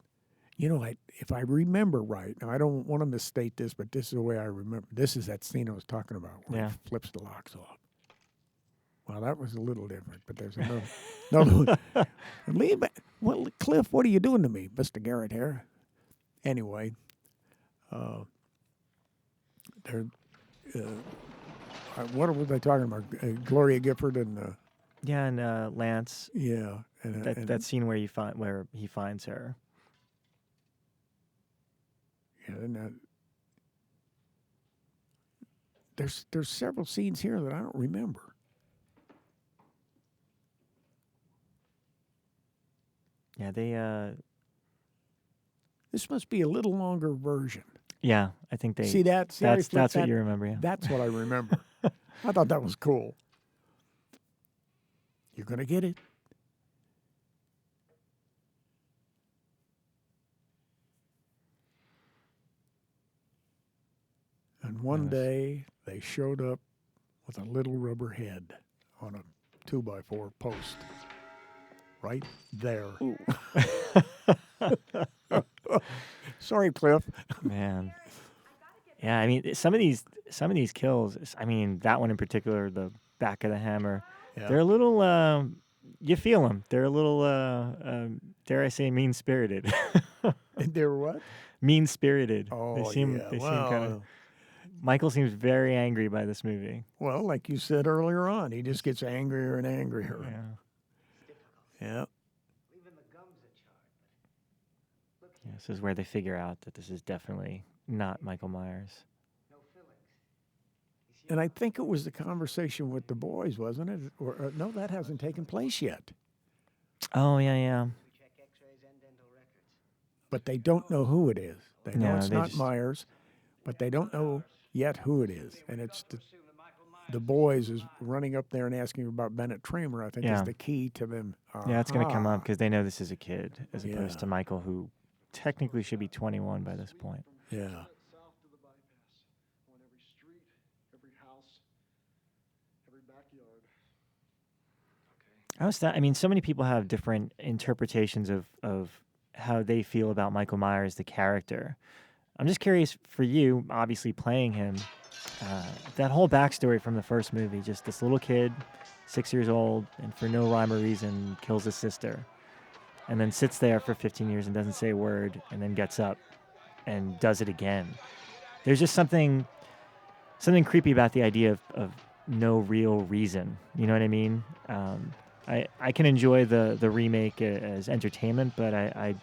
you know, if I remember right, now I don't want to misstate this, but this is the way I remember. This is that scene I was talking about where he flips the locks off. Well, that was a little different, but there's another one. Well, Cliff, what are you doing to me, Mr. Garrett here? Anyway, what was I talking about? Gloria Gifford and Yeah, and Lance, yeah, and that scene where he finds her. yeah, and there's several scenes here that I don't remember. Yeah, they. This must be a little longer version. Yeah, I think they. See that? See how he that's flipped what that? you remember. Yeah. That's what I remember. I thought that was cool. You're gonna get it. And one day they showed up with a little rubber head on a 2x4 post. Right there. Sorry, Cliff. Man. Yeah, I mean, some of these kills. I mean, that one in particular, the back of the hammer. Yeah. They're a little. You feel them. They're a little. Dare I say, mean spirited. They're what? Mean spirited. Oh, They seem. yeah. They seem Well, kind of. Michael seems very angry by this movie. well, like you said earlier on, he just gets angrier and angrier. Yeah. Yeah. Even the gums are charred. Look, Yeah, this is where they figure out that this is definitely not Michael Myers. no fillings. And I think it was the conversation with the boys, wasn't it? Or no, that hasn't taken place yet. Oh yeah. We check X-rays and dental records. But they don't know who it is. They know No, it's they not just- Myers, but they don't know yet who it is. And it's the boys is running up there and asking about Bennett Tramer, I think, Yeah. is the key to them. Yeah, it's going to come Aha. up because they know this is a kid as opposed Yeah. to Michael, who technically should be 21 by this point. Yeah. South to the bypass. I want every street, every house, every backyard. I mean, so many people have different interpretations of how they feel about Michael Myers, the character. I'm just curious for you, obviously playing him, that whole backstory from the first movie, just this little kid, 6 years old, and for no rhyme or reason kills his sister, and then sits there for 15 years and doesn't say a word, and then gets up and does it again. There's just something creepy about the idea of no real reason. You know what I mean? I can enjoy the remake as entertainment, but I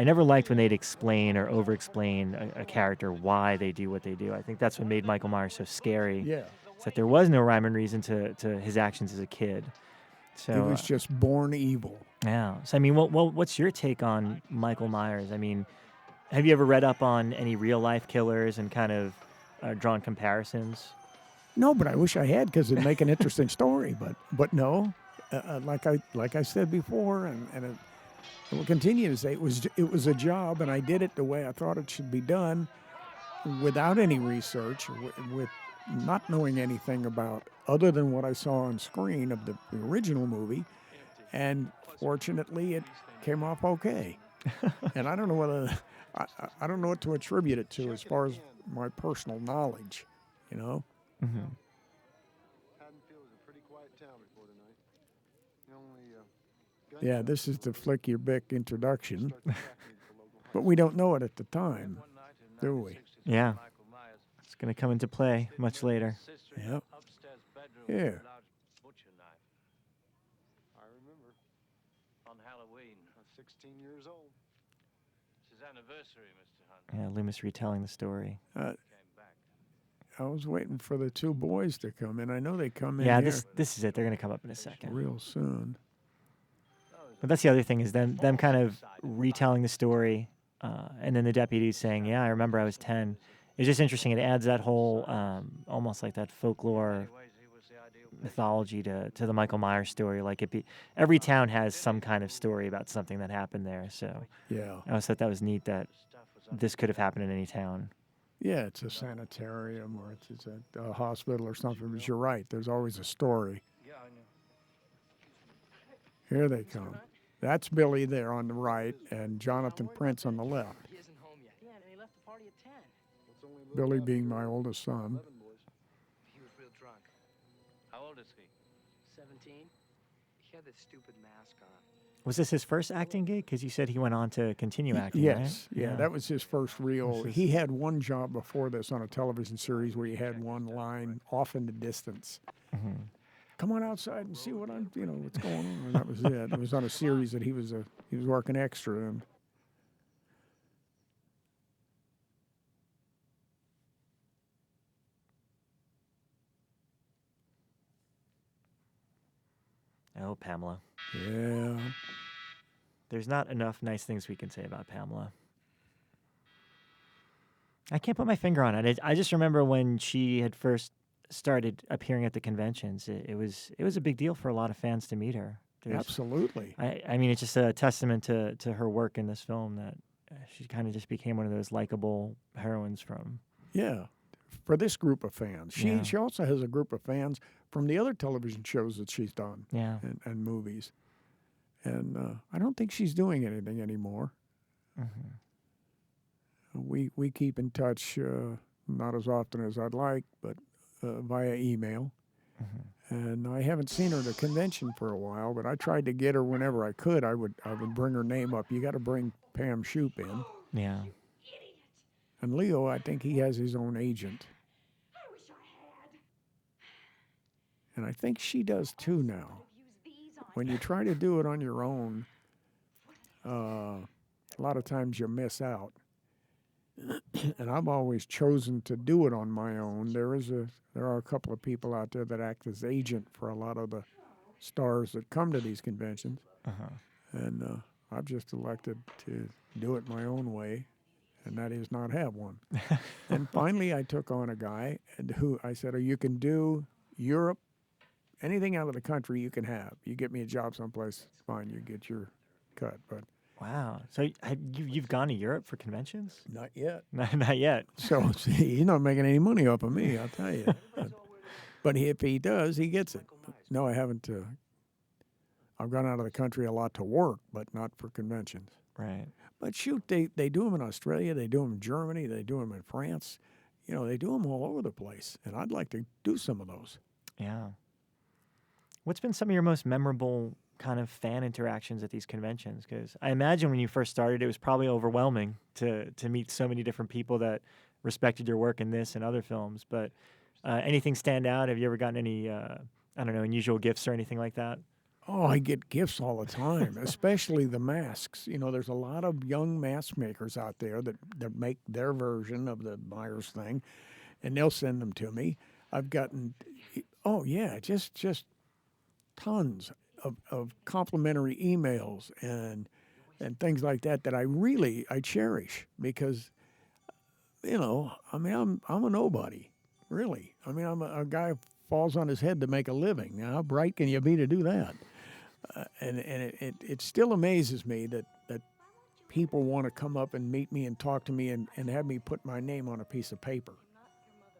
never liked when they'd explain or over-explain a character why they do what they do. I think that's what made Michael Myers so scary. Yeah. Is that there was no rhyme and reason to his actions as a kid. So He was just born evil. yeah. So I mean, what's your take on Michael Myers? I mean, have you ever read up on any real life killers and kind of drawn comparisons? No, but I wish I had because it'd make an interesting story. But no, like I said before, and I will continue to say it was a job, and I did it the way I thought it should be done, without any research, with not knowing anything about other than what I saw on screen of the original movie, and fortunately it came off okay. And I don't know whether I don't know what to attribute it to as far as my personal knowledge, you know. Mm-hmm. Haddonfield was a pretty quiet town before tonight. The only Yeah, this is the Flick Your Bick introduction, but we don't know it at the time, do we? Yeah. It's going to come into play much later. Yep. Yeah. I remember. On Halloween. I was 16 years old. It's his anniversary, Mr. Hunt. Yeah, Loomis retelling the story. Came back. I was waiting for the two boys to come in. I know they come in Yeah, here this is it. They're going to come up in a second. real soon. But that's the other thing is them kind of retelling the story, and then the deputies saying, "Yeah, I remember I was 10." It's just interesting. It adds that whole almost like that folklore mythology to the Michael Myers story. Like every town has some kind of story about something that happened there. So Yeah. I always thought that was neat that this could have happened in any town. Yeah, it's a sanitarium or it's a hospital or something, but you're right. There's always a story. Yeah, I know. Here they come. That's Billy there on the right and Jonathan Prince on the left. He isn't home yet. Yeah, and he left the party at 10. It's only a little Billy after being my oldest son. 11, boys. He was real drunk. How old is he? 17. He had this stupid mask on. Was this his first acting gig? Because you said he went on to continue acting, Yes, right? yeah, that was his first real. This is- He had one job before this on a television series where he had one line off in the distance. Mhm. Come on outside and see what's going on. And that was it. It was on a series that he was working extra in. Oh, Pamela. Yeah. There's not enough nice things we can say about Pamela. I can't put my finger on it. I just remember when she had first started appearing at the conventions. It was a big deal for a lot of fans to meet her. Absolutely. I mean, it's just a testament to her work in this film that she kind of just became one of those likable heroines from. Yeah. for this group of fans. Yeah. She also has a group of fans from the other television shows that she's done Yeah. and movies. And I don't think she's doing anything anymore. We keep in touch, not as often as I'd like, but via email. And I haven't seen her at a convention for a while, but I tried to get her whenever I could. I would bring her name up. You got to bring Pam Shoup in. Yeah. And Leo, I think he has his own agent. I wish I had. And I think she does too now. Use these on When you try to do it on your own, a lot of times you miss out. And I've always chosen to do it on my own. There are a couple of people out there that act as agent for a lot of the stars that come to these conventions. And I've just elected to do it my own way, and that is not have one. And finally, I took on a guy who I said, oh, you can do Europe, anything out of the country you can have. You get me a job someplace, fine, you get your cut. But Wow. So you've gone to Europe for conventions? not yet. Not yet. So see, he's not making any money off of me, I'll tell you. But if he does, he gets it. No, I haven't. I've gone out of the country a lot to work, but not for conventions. Right. But shoot, they do them in Australia, they do them in Germany, they do them in France. You know, they do them all over the place, and I'd like to do some of those. Yeah. What's been some of your most memorable kind of fan interactions at these conventions? Because I imagine when you first started, it was probably overwhelming to meet so many different people that respected your work in this and other films. But anything stand out? Have you ever gotten any, I don't know, unusual gifts or anything like that? Oh, I get gifts all the time, especially the masks. You know, there's a lot of young mask makers out there that make their version of the Myers thing, and they'll send them to me. I've gotten, oh yeah, just tons of complimentary emails and things like that I cherish because, you know, I mean, I'm a nobody, really. I mean, I'm a guy who falls on his head to make a living. Now, how bright can you be to do that? And it still amazes me that people want to come up and meet me and talk to me and have me put my name on a piece of paper,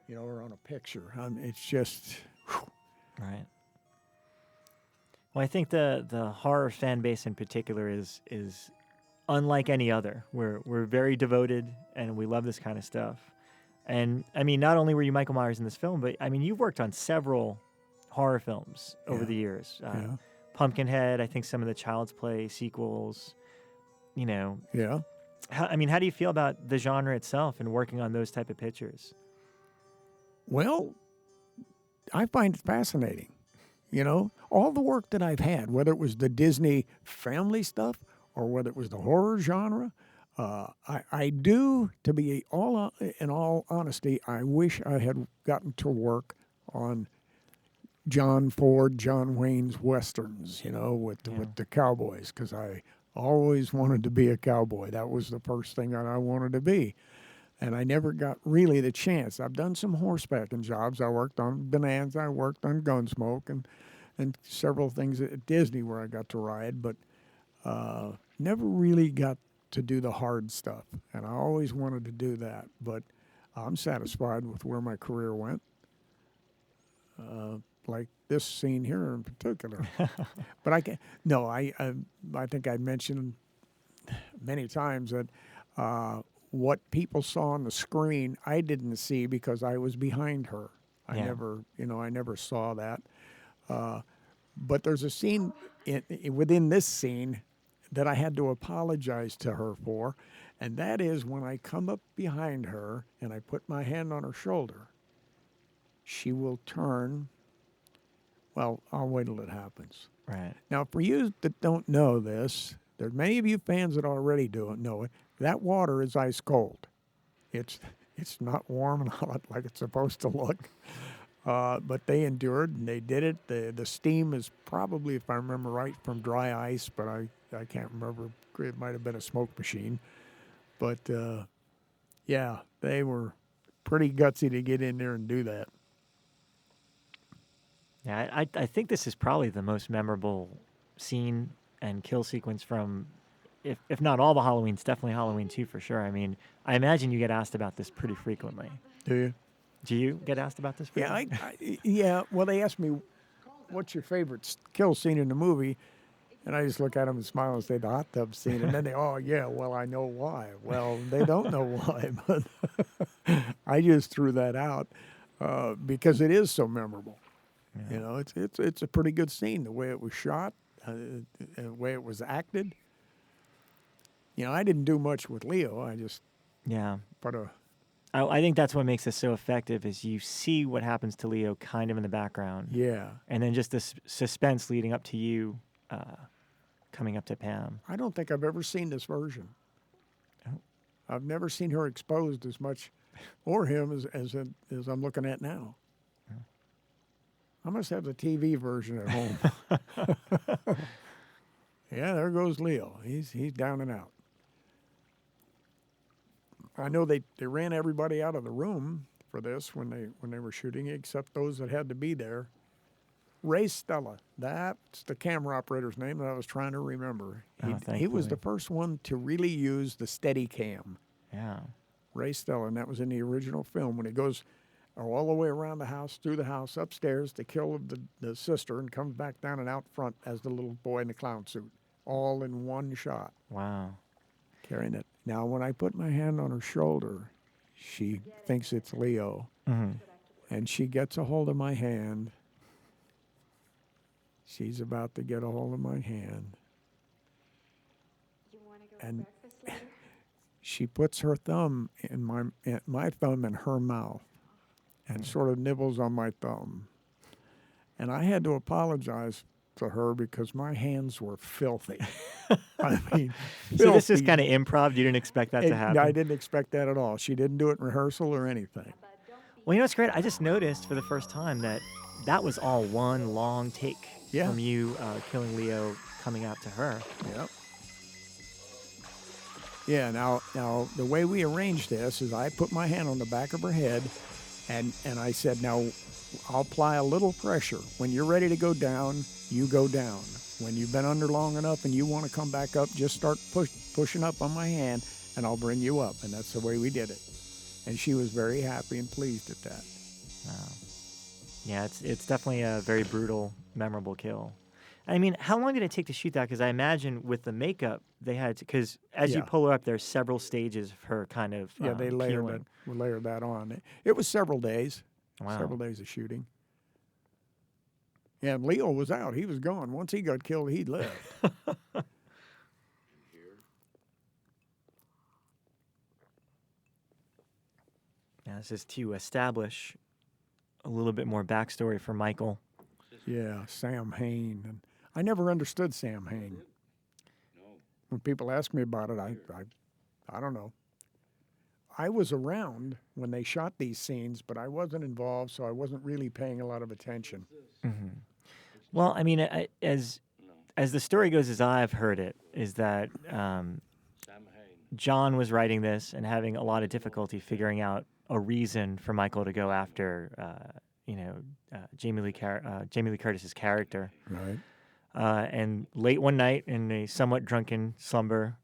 you know, or on a picture. It's just, whew. Right. Well, I think the horror fan base in particular is unlike any other. We're very devoted and we love this kind of stuff. And I mean, not only were you Michael Myers in this film, but I mean, you've worked on several horror films over the years. Yeah. Pumpkinhead, I think some of the Child's Play sequels, you know. Yeah. How do you feel about the genre itself and working on those type of pictures? Well, I find it fascinating. You know, all the work that I've had, whether it was the Disney family stuff or whether it was the horror genre, I do, to be in all honesty, I wish I had gotten to work on John Wayne's westerns, you know, with the cowboys, because I always wanted to be a cowboy. That was the first thing that I wanted to be. And I never got really the chance. I've done some horsebacking jobs. I worked on Bonanza. I worked on Gunsmoke and several things at Disney where I got to ride, but never really got to do the hard stuff. And I always wanted to do that. But I'm satisfied with where my career went, like this scene here in particular. But I think I mentioned many times that what people saw on the screen, I didn't see because I was behind her. I never saw that. But there's a scene within this scene that I had to apologize to her for, and that is when I come up behind her and I put my hand on her shoulder, she will turn. Well, I'll wait till it happens. Right. Now, for you that don't know this, there's many of you fans that already know it. That water is ice cold. It's not warm and hot like it's supposed to look. But they endured and they did it. The steam is probably, if I remember right, from dry ice, but I can't remember. It might have been a smoke machine. But yeah, they were pretty gutsy to get in there and do that. Yeah, I think this is probably the most memorable scene and kill sequence from, if not all the Halloweens, definitely Halloween 2 for sure. I mean, I imagine you get asked about this pretty frequently. Do you? Do you get asked about this? Yeah, frequently? yeah. Well, they asked me, "What's your favorite kill scene in the movie?" And I just look at them and smile and say, "The hot tub scene." And then they, "Oh yeah, well I know why." Well, they don't know why, but I just threw that out because it is so memorable. You know, it's a pretty good scene. The way it was shot, the way it was acted. You know, I didn't do much with Leo. I just Yeah. put a I think that's what makes this so effective is you see what happens to Leo kind of in the background. yeah. And then just the suspense leading up to you coming up to Pam. I don't think I've ever seen this version. Oh. I've never seen her exposed as much, or him as I'm looking at now. I must have the TV version at home. Yeah, there goes Leo. He's down and out. I know they ran everybody out of the room for this when they were shooting, except those that had to be there. Ray Stella, that's the camera operator's name that I was trying to remember. He was thankfully. the first one to really use the steady cam. Yeah. Ray Stella, and that was in the original film when he goes all the way around the house, through the house, upstairs to kill the sister, and comes back down and out front as the little boy in the clown suit, all in one shot, Wow. carrying it. Now, when I put my hand on her shoulder, she thinks it's Leo, and she gets a hold of my hand. She's about to get a hold of my hand. You want to go And- to breakfast later? She puts her thumb in my thumb in her mouth and sort of nibbles on my thumb. And I had to apologize to her because my hands were filthy. I mean, So this is filthy. kind of improv. You didn't expect that to happen. I didn't expect that at all. She didn't do it in rehearsal or anything. Well, you know what's great? I just noticed for the first time that was all one long take Yeah. from you killing Leo coming out to her. Yep. Yeah, now the way we arranged this is I put my hand on the back of her head and I said, now I'll apply a little pressure. When you're ready to go down, you go down. When you've been under long enough and you want to come back up, just start pushing up on my hand and I'll bring you up. And that's the way we did it. And she was very happy and pleased at that. Wow. Yeah, it's definitely a very brutal, memorable kill. I mean, how long did it take to shoot that? Because I imagine with the makeup, they had to, because as you Yeah. pull her up, there's several stages of her kind of Yeah, they peeling. layered that on. It was several days. Wow. Several days of shooting. Yeah, and Leo was out. He was gone. Once he got killed, he left. Yeah, this is to establish a little bit more backstory for Michael. Yeah, Sam Hain. And I never understood Sam Hain. When people ask me about it, I don't know. I was around when they shot these scenes, but I wasn't involved, so I wasn't really paying a lot of attention. Well, I mean, as the story goes, as I've heard it, is that John was writing this and having a lot of difficulty figuring out a reason for Michael to go after, Jamie Lee Curtis's character. Right. And late one night, in a somewhat drunken slumber,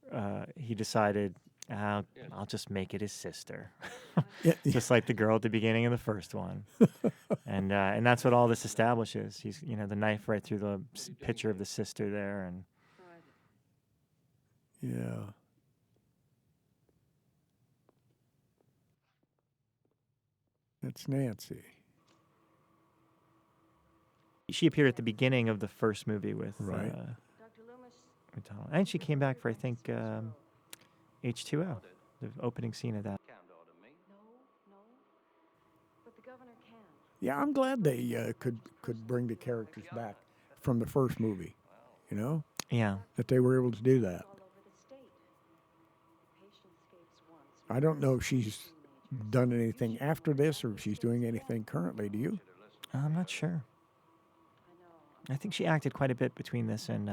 he decided, I'll just make it his sister, Yeah, just like the girl at the beginning of the first one. And that's what all this establishes. He's, the knife right through the picture of the sister there, and yeah. That's Nancy. she appeared at the beginning of the first movie with Right. Dr. Loomis, with Donald. And she came back for, I think, H2O, the opening scene of that. Can't order me. no. But the governor can. Yeah, I'm glad they could bring the characters back from the first movie. You know, Yeah. that they were able to do that. All over the state. The patient escapes once. I don't know if she's done anything after this or if she's doing anything currently. Do you? I'm not sure. I think she acted quite a bit between this and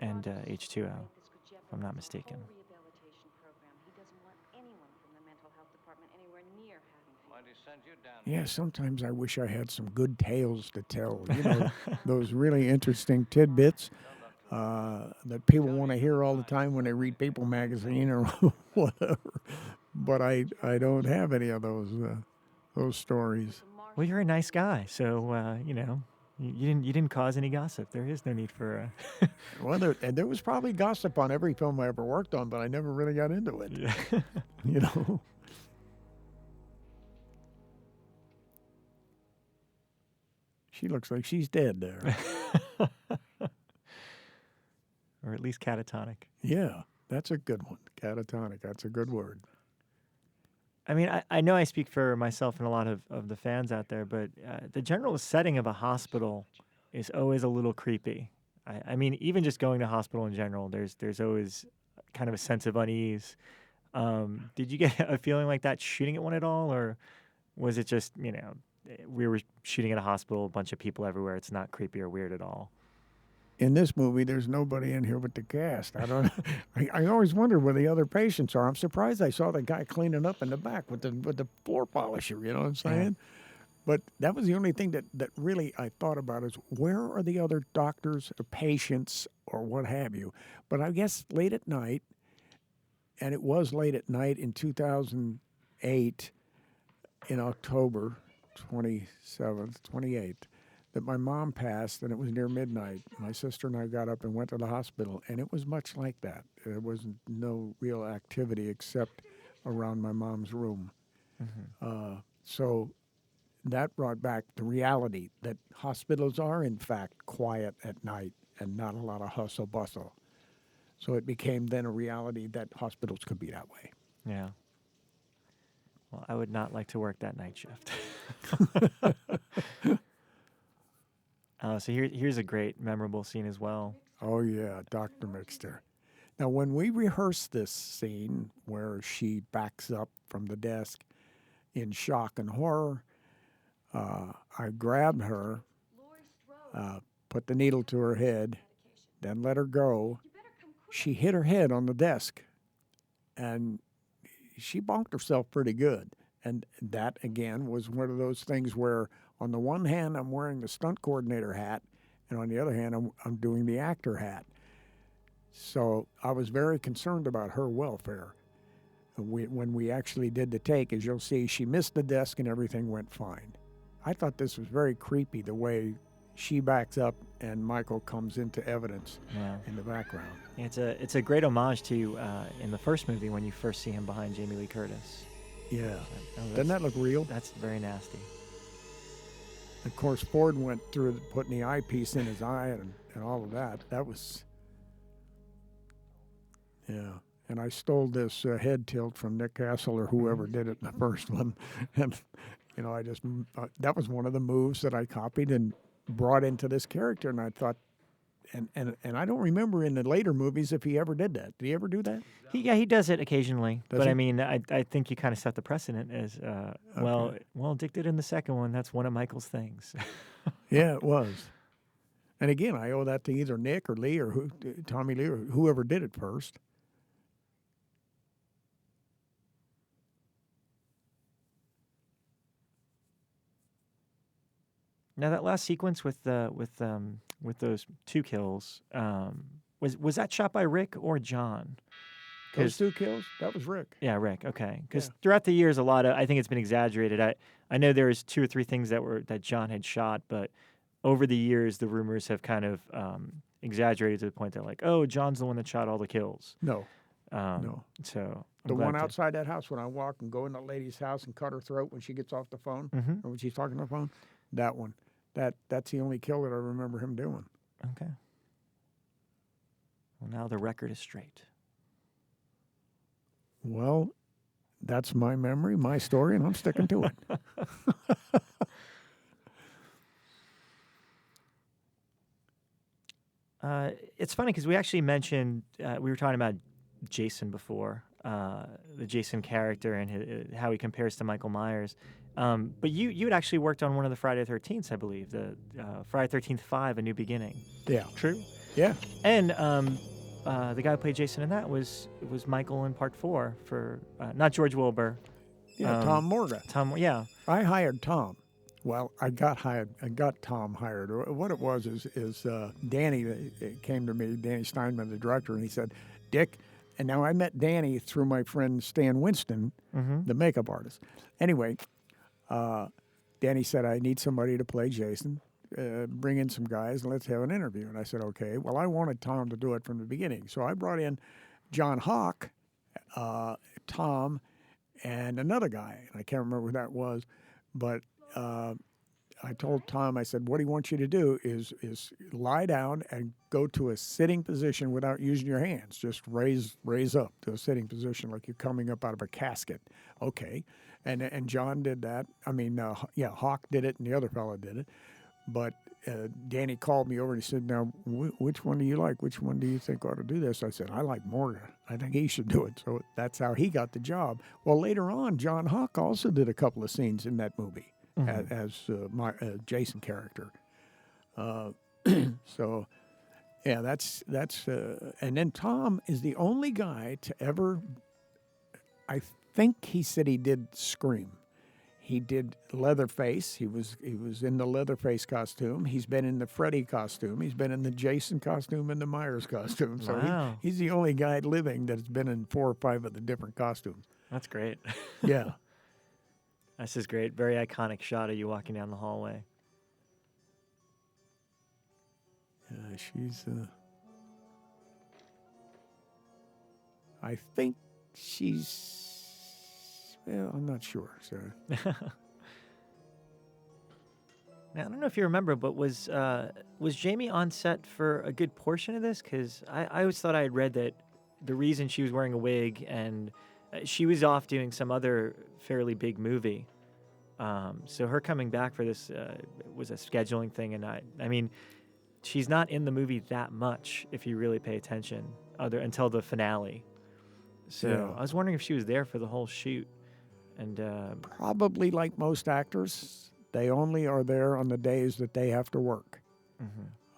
H2O, if I'm not mistaken. Might he send you down Yeah, sometimes I wish I had some good tales to tell. You know, those really interesting tidbits that people want to hear all the time when they read People magazine or whatever. But I don't have any of those stories. Well, you're a nice guy, so you didn't cause any gossip. There is no need for. Well, there was probably gossip on every film I ever worked on, but I never really got into it. Yeah. You know. She looks like she's dead there. Or at least catatonic. Yeah, that's a good one. Catatonic. That's a good word. I mean, I know I speak for myself and a lot of the fans out there, but the general setting of a hospital is always a little creepy. I mean, even just going to hospital in general, there's always kind of a sense of unease. Did you get a feeling like that shooting at one at all, or was it just, we were shooting at a hospital, a bunch of people everywhere, it's not creepy or weird at all? In this movie, there's nobody in here but the cast. I don't. I always wonder where the other patients are. I'm surprised I saw the guy cleaning up in the back with the floor polisher. You know what I'm saying? But that was the only thing that really I thought about is where are the other doctors or patients or what have you. But I guess late at night, and it was late at night in 2008, in October 27th, 28th. That my mom passed, and it was near midnight. My sister and I got up and went to the hospital, and it was much like that. There was no real activity except around my mom's room. Mm-hmm. So that brought back the reality that hospitals are, in fact, quiet at night and not a lot of hustle bustle. So it became then a reality that hospitals could be that way. Yeah. Well, I would not like to work that night shift. So here's a great, memorable scene as well. Oh, yeah, Dr. Mixter. Now, when we rehearsed this scene where she backs up from the desk in shock and horror, I grabbed her, put the needle to her head, then let her go. She hit her head on the desk, and she bonked herself pretty good. And that, again, was one of those things where, on the one hand, I'm wearing the stunt coordinator hat, and on the other hand, I'm doing the actor hat. So I was very concerned about her welfare. When we actually did the take, as you'll see, she missed the desk and everything went fine. I thought this was very creepy, the way she backs up and Michael comes into evidence in the background. It's a great homage to in the first movie when you first see him behind Jamie Lee Curtis. Yeah. Doesn't that look real? That's very nasty. Of course, Ford went through putting the eyepiece in his eye and all of that. That was, yeah. And I stole this head tilt from Nick Castle or whoever did it in the first one. And, I just, that was one of the moves that I copied and brought into this character. And I thought, and I don't remember in the later movies if he ever did that. Did he ever do that? He does it occasionally. Does but he? I mean, I think you kind of set the precedent as, well, Dick did it in the second one. That's one of Michael's things. Yeah, it was. And again, I owe that to either Nick or Lee or Tommy Lee or whoever did it first. Now that last sequence with those two kills, was that shot by Rick or John? Those two kills? That was Rick. Yeah, Rick. Okay, because Yeah. throughout the years, I think it's been exaggerated. I know there was 2 or 3 things that John had shot, but over the years, the rumors have kind of exaggerated to the point that, like, oh, John's the one that shot all the kills. No. No. So The one outside that house when I walk and go in that lady's house and cut her throat when she gets off the phone, or when she's talking on the phone, that one. That's the only kill that I remember him doing. Okay. Well, now the record is straight. Well, that's my memory, my story, and I'm sticking to it. It's funny because we actually mentioned, we were talking about Jason before, the Jason character and how he compares to Michael Myers. But you had actually worked on one of the Friday the 13th, I believe, the Friday 13th 5, A New Beginning. Yeah. True? Yeah. And the guy who played Jason in that was Michael in Part 4 for, not George Wilbur. Yeah, Tom Morga. Tom, yeah. I hired Tom. Well, I got Tom hired. What it was is Danny came to me, Danny Steinman, the director, and he said, Dick, and now I met Danny through my friend Stan Winston, the makeup artist. Anyway, Danny said, I need somebody to play Jason. Bring in some guys and let's have an interview. And I said, okay. Well, I wanted Tom to do it from the beginning. So I brought in John Hawk, Tom, and another guy. I can't remember who that was. But I told Tom, I said, what he wants you to do is lie down and go to a sitting position without using your hands. Just raise up to a sitting position like you're coming up out of a casket. Okay. And John did that. I mean, Hawk did it and the other fellow did it. But Danny called me over and he said, now, which one do you like? Which one do you think ought to do this? I said, I like Morgan. I think he should do it. So that's how he got the job. Well, later on, John Hawk also did a couple of scenes in that movie as my Jason character. So, yeah, that's and then Tom is the only guy to ever, I think he said he did Scream. He did Leatherface. He was in the Leatherface costume. He's been in the Freddy costume. He's been in the Jason costume and the Myers costume. So Wow. he's the only guy living that's been in 4 or 5 of the different costumes. That's great. Yeah. This is great. Very iconic shot of you walking down the hallway. She's. I think she's. Well, I'm not sure. So. Now, I don't know if you remember, but was Jamie on set for a good portion of this? Because I always thought I had read that the reason she was wearing a wig and she was off doing some other fairly big movie. So her coming back for this was a scheduling thing. And I mean, she's not in the movie that much if you really pay attention until the finale. So Yeah. I was wondering if she was there for the whole shoot. And Probably like most actors, they only are there on the days that they have to work.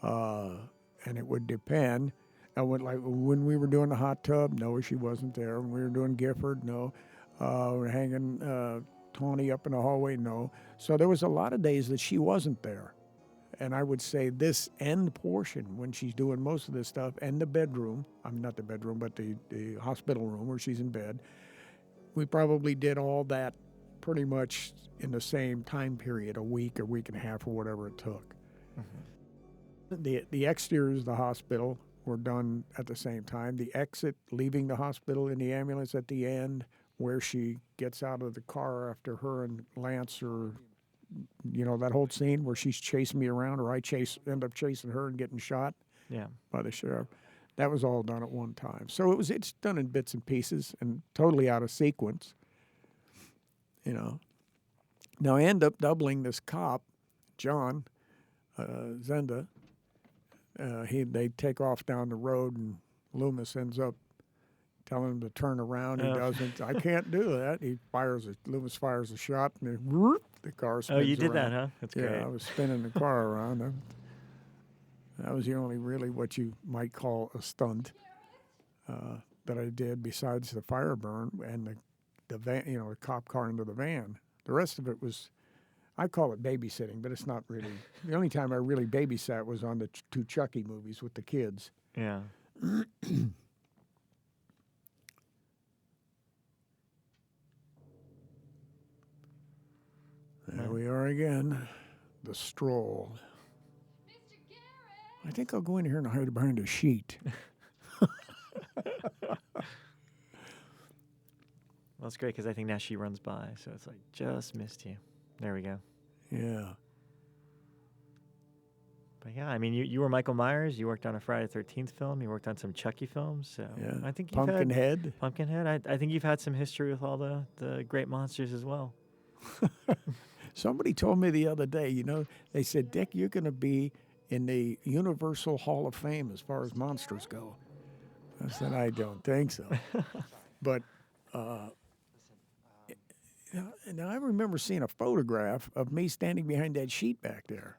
And it would depend. When we were doing the hot tub, no, she wasn't there. When we were doing Gifford, no. We're hanging Tawny up in the hallway, no. So there was a lot of days that she wasn't there. And I would say this end portion, when she's doing most of this stuff, and the bedroom, not the bedroom, but the hospital room where she's in bed, we probably did all that pretty much in the same time period, a week and a half, or whatever it took. The exteriors of the hospital were done at the same time. The exit, leaving the hospital in the ambulance at the end, where she gets out of the car after her and Lance are, that whole scene where she's chasing me around, or I end up chasing her and getting shot yeah. by the sheriff. That was all done at one time. So it's done in bits and pieces and totally out of sequence. Now I end up doubling this cop, John Zenda. They take off down the road and Loomis ends up telling him to turn around. He doesn't. I can't do that. Loomis fires a shot and the car spins around. Oh, you did that, huh? That's great. Yeah, I was spinning the car around. That was the only really what you might call a stunt that I did, besides the fire burn and the van, the cop car into the van. The rest of it was, I call it babysitting, but it's not really. The only time I really babysat was on the 2 Chucky movies with the kids. Yeah. There we are again, the stroll. I think I'll go in here and hide behind a sheet. Well, it's great because I think now she runs by, so it's like, just missed you. There we go. Yeah. But yeah, I mean, you were Michael Myers. You worked on a Friday the 13th film. You worked on some Chucky films. So Yeah. I think you've Pumpkinhead. Pumpkinhead. I think you've had some history with all the great monsters as well. Somebody told me the other day, they said, Dick, you're going to be in the Universal Hall of Fame as far as monsters go. I said, I don't think so. But now I remember seeing a photograph of me standing behind that sheet back there.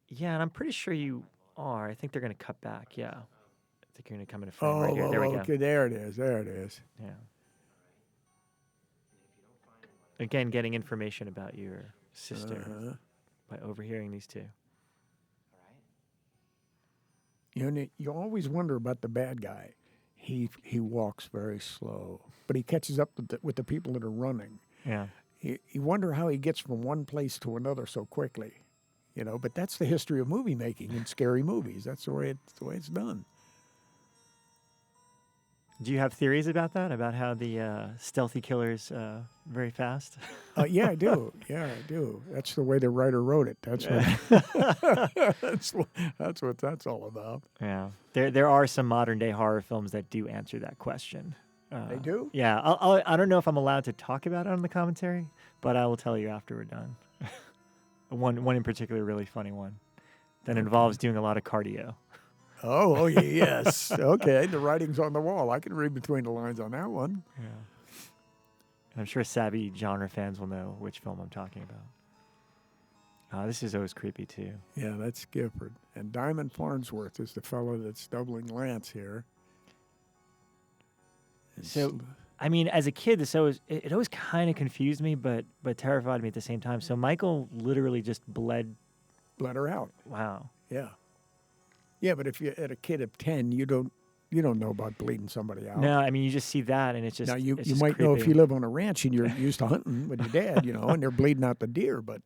Yeah, and I'm pretty sure you are. I think they're going to cut back. Yeah. I think you're going to come in a frame right here. There we go. Okay, there it is. There it is. Yeah. Again, getting information about your sister by overhearing these two. You always wonder about the bad guy. He walks very slow, but he catches up with the people that are running. Yeah. you wonder how he gets from one place to another so quickly, you know. But that's the history of movie making in scary movies. That's the way it's done. Do you have theories about that? About how the stealthy killer's very fast? Yeah, I do. Yeah, I do. That's the way the writer wrote it. That's what. that's what that's all about. Yeah, there are some modern day horror films that do answer that question. They do? Yeah, I don't know if I'm allowed to talk about it on the commentary, but I will tell you after we're done. One in particular, really funny one, that involves doing a lot of cardio. Oh, yes. Okay, the writing's on the wall. I can read between the lines on that one. Yeah. And I'm sure savvy genre fans will know which film I'm talking about. This is always creepy, too. Yeah, that's Gifford. And Diamond Farnsworth is the fellow that's doubling Lance here. So, I mean, as a kid, it always kind of confused me, but terrified me at the same time. So Michael literally just bled her out. Wow. Yeah. Yeah, but if you're at a kid of 10, you don't know about bleeding somebody out. No, I mean, you just see that, and it's just now you just might know if creepy. you live on a ranch and you're used to hunting with your dad, you know, and they're bleeding out the deer, but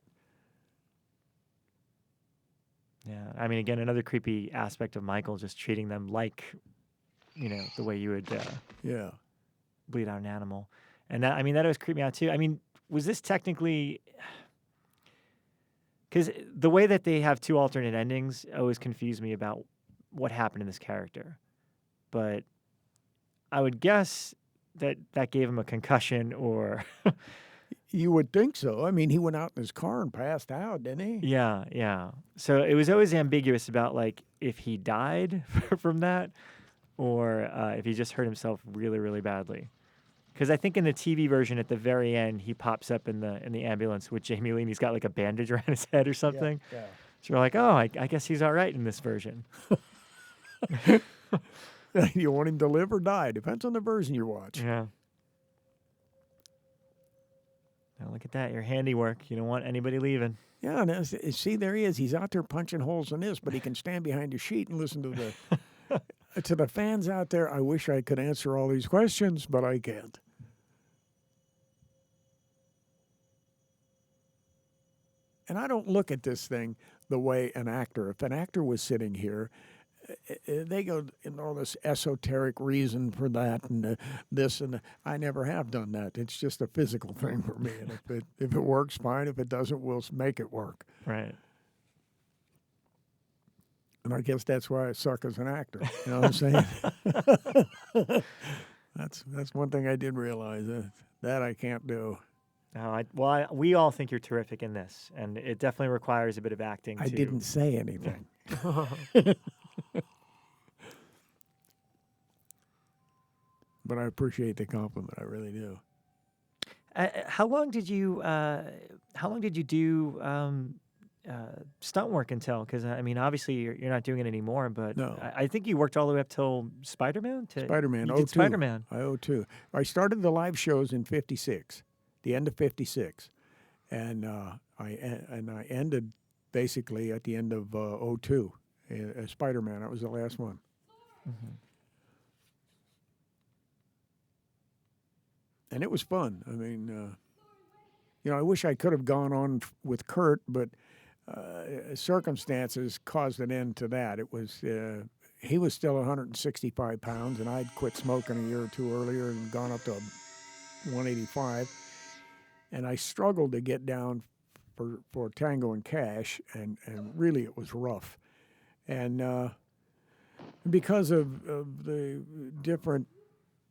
Yeah, I mean, again, another creepy aspect of Michael, just treating them like, the way you would yeah. bleed out an animal. And that, I mean, that always creeped me out too. I mean, was this technically, because the way that they have two alternate endings always confused me about what happened to this character. But I would guess that gave him a concussion or... You would think so. I mean, he went out in his car and passed out, didn't he? Yeah, yeah. So it was always ambiguous about, like, if he died from that or if he just hurt himself really, really badly. Because I think in the TV version at the very end, he pops up in the ambulance with Jamie Lee, and he's got like a bandage around his head or something. Yeah. So we're like, oh, I guess he's all right in this version. You want him to live or die? Depends on the version you watch. Yeah. Now look at that, your handiwork. You don't want anybody leaving. Yeah, and see, there he is. He's out there punching holes in this, but he can stand behind a sheet and listen to the to the fans out there. I wish I could answer all these questions, but I can't. And I don't look at this thing the way an actor. If an actor was sitting here, they go in all this esoteric reason for that and this and I never have done that. It's just a physical thing for me. And if it works, fine. If it doesn't, we'll make it work. Right. And I guess that's why I suck as an actor. You know what I'm saying? That's one thing I did realize that I can't do. No, we all think you're terrific in this, and it definitely requires a bit of acting. I didn't say anything. But I appreciate the compliment. I really do. How long did you do stunt work until? Because I mean, obviously you're not doing it anymore. But No. I think you worked all the way up till Spider-Man. Spider-Man. You did Spider-Man. I 02. I started the live shows in '56, the end of '56, and I ended basically at the end of '02. Spider-Man. That was the last one. Mm-hmm. And it was fun. I mean, I wish I could have gone on with Kurt, but circumstances caused an end to that. It was he was still 165 pounds, and I'd quit smoking a year or two earlier and gone up to 185. And I struggled to get down for Tango and Cash, and really it was rough. And because of the different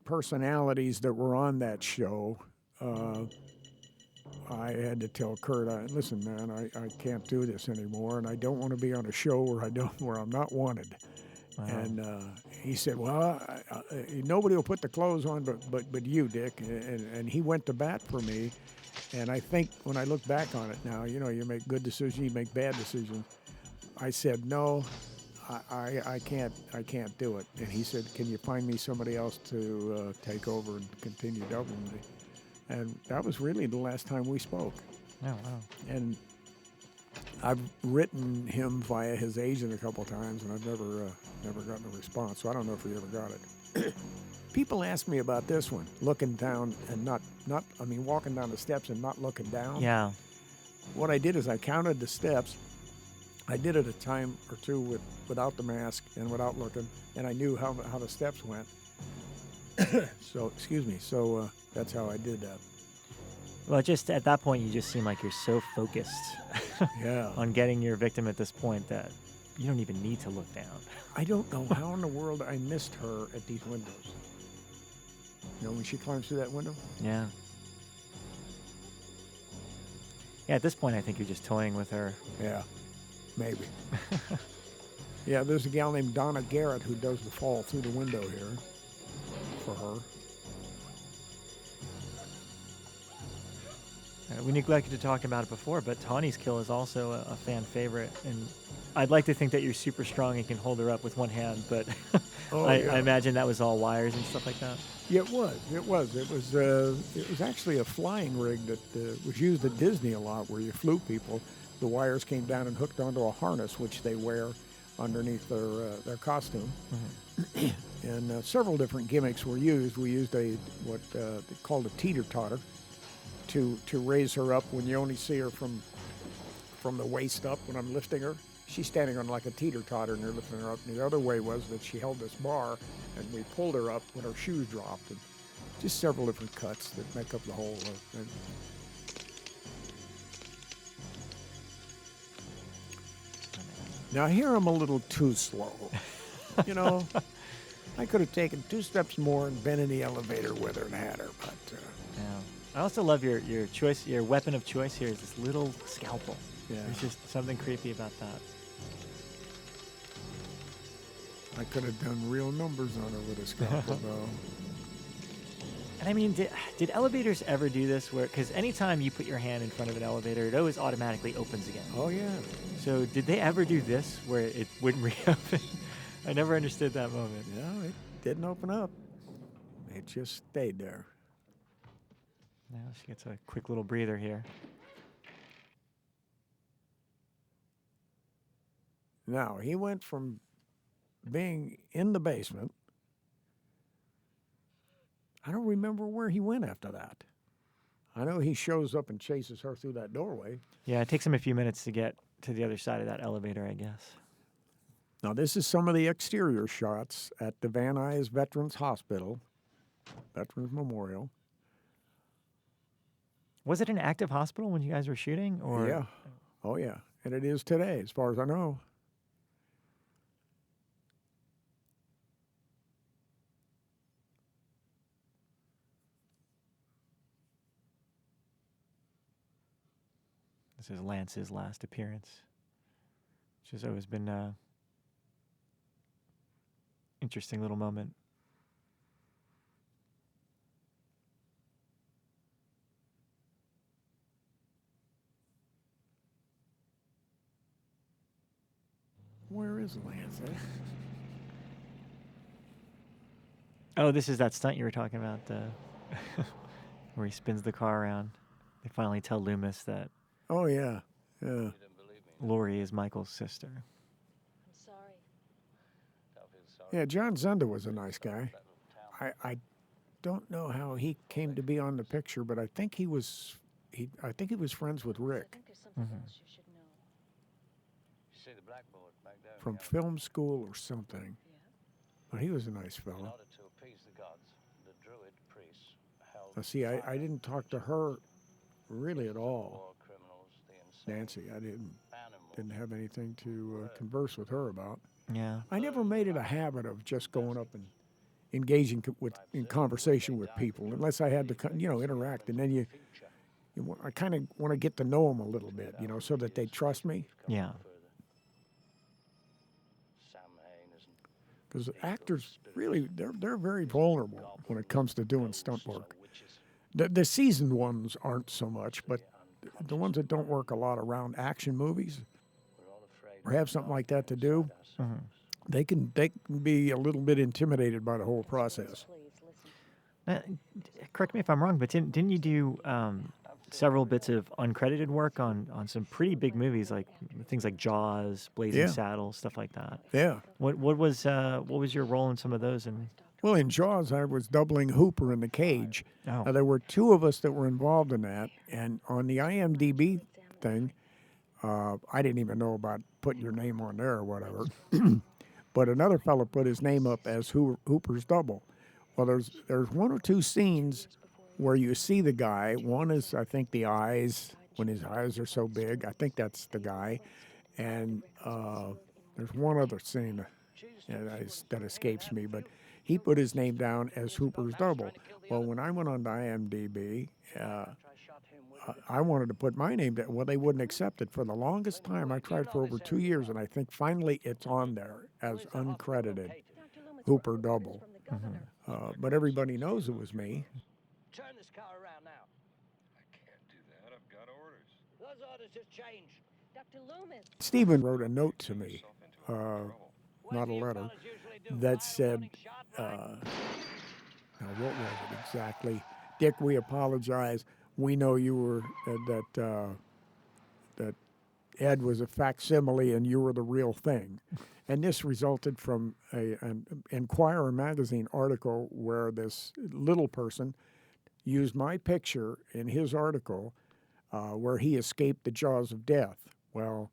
personalities that were on that show, I had to tell Kurt, listen, man, I can't do this anymore, and I don't want to be on a show where I'm not wanted. Wow. And he said, well, nobody will put the clothes on but you, Dick. And he went to bat for me. And I think when I look back on it now, you make good decisions, you make bad decisions. I said, no, I can't do it. And he said, can you find me somebody else to take over and continue doubling me? And that was really the last time we spoke. Oh, wow. And I've written him via his agent a couple times, and I've never gotten a response. So I don't know if he ever got it. People ask me about this one, looking down and walking down the steps and not looking down. Yeah. What I did is I counted the steps. I did it a time or two without the mask and without looking, and I knew how the steps went. So, excuse me. So that's how I did that. Well, just at that point, you just seem like you're so focused Yeah. on getting your victim at this point that you don't even need to look down. I don't know how in the world I missed her at these windows. You know, when she climbs through that window? Yeah. Yeah, at this point, I think you're just toying with her. Yeah, maybe. Yeah, there's a gal named Donna Garrett who does the fall through the window here for her. We neglected to talk about it before, but Tawny's kill is also a fan favorite, and I'd like to think that you're super strong and can hold her up with one hand, but I imagine that was all wires and stuff like that. Yeah, it was. It was actually a flying rig that was used at Disney a lot, where you flew people. The wires came down and hooked onto a harness, which they wear underneath their costume. Mm-hmm. And several different gimmicks were used. We used what they called a teeter-totter to raise her up when you only see her from the waist up when I'm lifting her. She's standing on like a teeter-totter and you're lifting her up. And the other way was that she held this bar and we pulled her up when her shoes dropped. And just several different cuts that make up the whole thing. Now here I'm a little too slow. You know, I could have taken 2 steps more and been in the elevator with her and had her, but... Yeah. I also love your choice. Your weapon of choice here is this little scalpel. Yeah. There's just something creepy about that. I could have done real numbers on her with a scalpel, though. And I mean, did elevators ever do this? Because anytime you put your hand in front of an elevator, it always automatically opens again. Oh, yeah. So did they ever do this where it wouldn't reopen? I never understood that moment. No, it didn't open up. It just stayed there. Now she gets a quick little breather here. Now, he went from being in the basement. I don't remember where he went after that. I know he shows up and chases her through that doorway. Yeah, it takes him a few minutes to get to the other side of that elevator, I guess. Now, this is some of the exterior shots at the Van Nuys Veterans Hospital, Veterans Memorial. Was it an active hospital when you guys were shooting? Or? Yeah. Oh, yeah. And it is today, as far as I know. This is Lance's last appearance, which has always been an interesting little moment. Where is Lance? Oh, this is that stunt you were talking about, where he spins the car around. They finally tell Loomis that Oh, yeah. Yeah. Lori is Michael's sister. I'm sorry. Yeah, John Zunda was a nice guy. I don't know how he came to be on the picture, but I think he was friends with I Rick think there's something else you should know. You see the blackboard back there? from film school or something. Yeah? But he was a nice In fellow. order to appease the gods, the druid priests held Now, see, I fire didn't talk to her really at all, war criminals, the insane, Nancy. I didn't animals. have anything to converse with her about. Yeah. I never made it a habit of just going up and engaging in conversation with people, unless I had to, interact. And then I kind of want to get to know them a little bit, so that they trust me. Yeah. Sam Hain isn't Because actors really, they're very vulnerable when it comes to doing stunt work. The seasoned ones aren't so much, but the ones that don't work a lot around action movies we're all afraid or have something like that to do, Mm-hmm. they can be a little bit intimidated by the whole process. Please listen. Correct me if I'm wrong, but didn't you do several bits of uncredited work on some pretty big movies, like things like Jaws, Blazing Yeah. Saddles, stuff like that? Yeah. What was your role in some of those, and Well, in Jaws, I was doubling Hooper in the cage. Oh. There were two of us that were involved in that, and on the IMDb thing, I didn't even know about putting your name on there or whatever. But another fellow put his name up as Hooper's double. Well, there's one or two scenes where you see the guy. One is, I think, the eyes, when his eyes are so big. I think that's the guy. And there's one other scene that escapes me, but he put his name down as Hooper's double. Well, when I went on to IMDb, I wanted to put my name down. Well, they wouldn't accept it. For the longest time, I tried for over 2 years, and I think finally it's on there as uncredited, Hooper double. But everybody knows it was me. Turn this car around now. I can't do that. I've got orders. Those orders just changed. Dr. Loomis. Stephen wrote a note to me, not a letter, that said, now what was it exactly? Dick, we apologize. We know you were, that Ed was a facsimile and you were the real thing. And this resulted from an Enquirer magazine article where this little person used my picture in his article where he escaped the jaws of death. Well,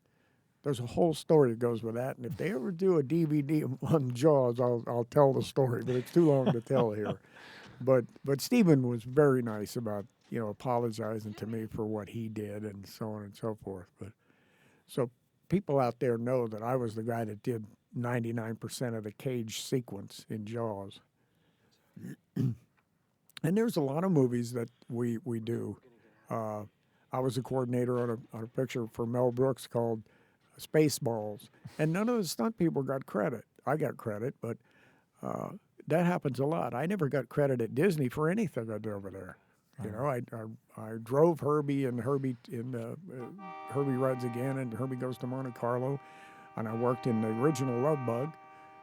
there's a whole story that goes with that, and if they ever do a DVD on Jaws, I'll tell the story, but it's too long to tell here. But Stephen was very nice about, apologizing to me for what he did and so on and so forth. But so people out there know that I was the guy that did 99% of the cage sequence in Jaws. And there's a lot of movies that we do. I was a coordinator on a picture for Mel Brooks called Spaceballs, and none of the stunt people got credit. I got credit, but that happens a lot. I never got credit at Disney for anything I did over there. I drove Herbie and Herbie Rides Again and Herbie Goes to Monte Carlo, and I worked in the original Love Bug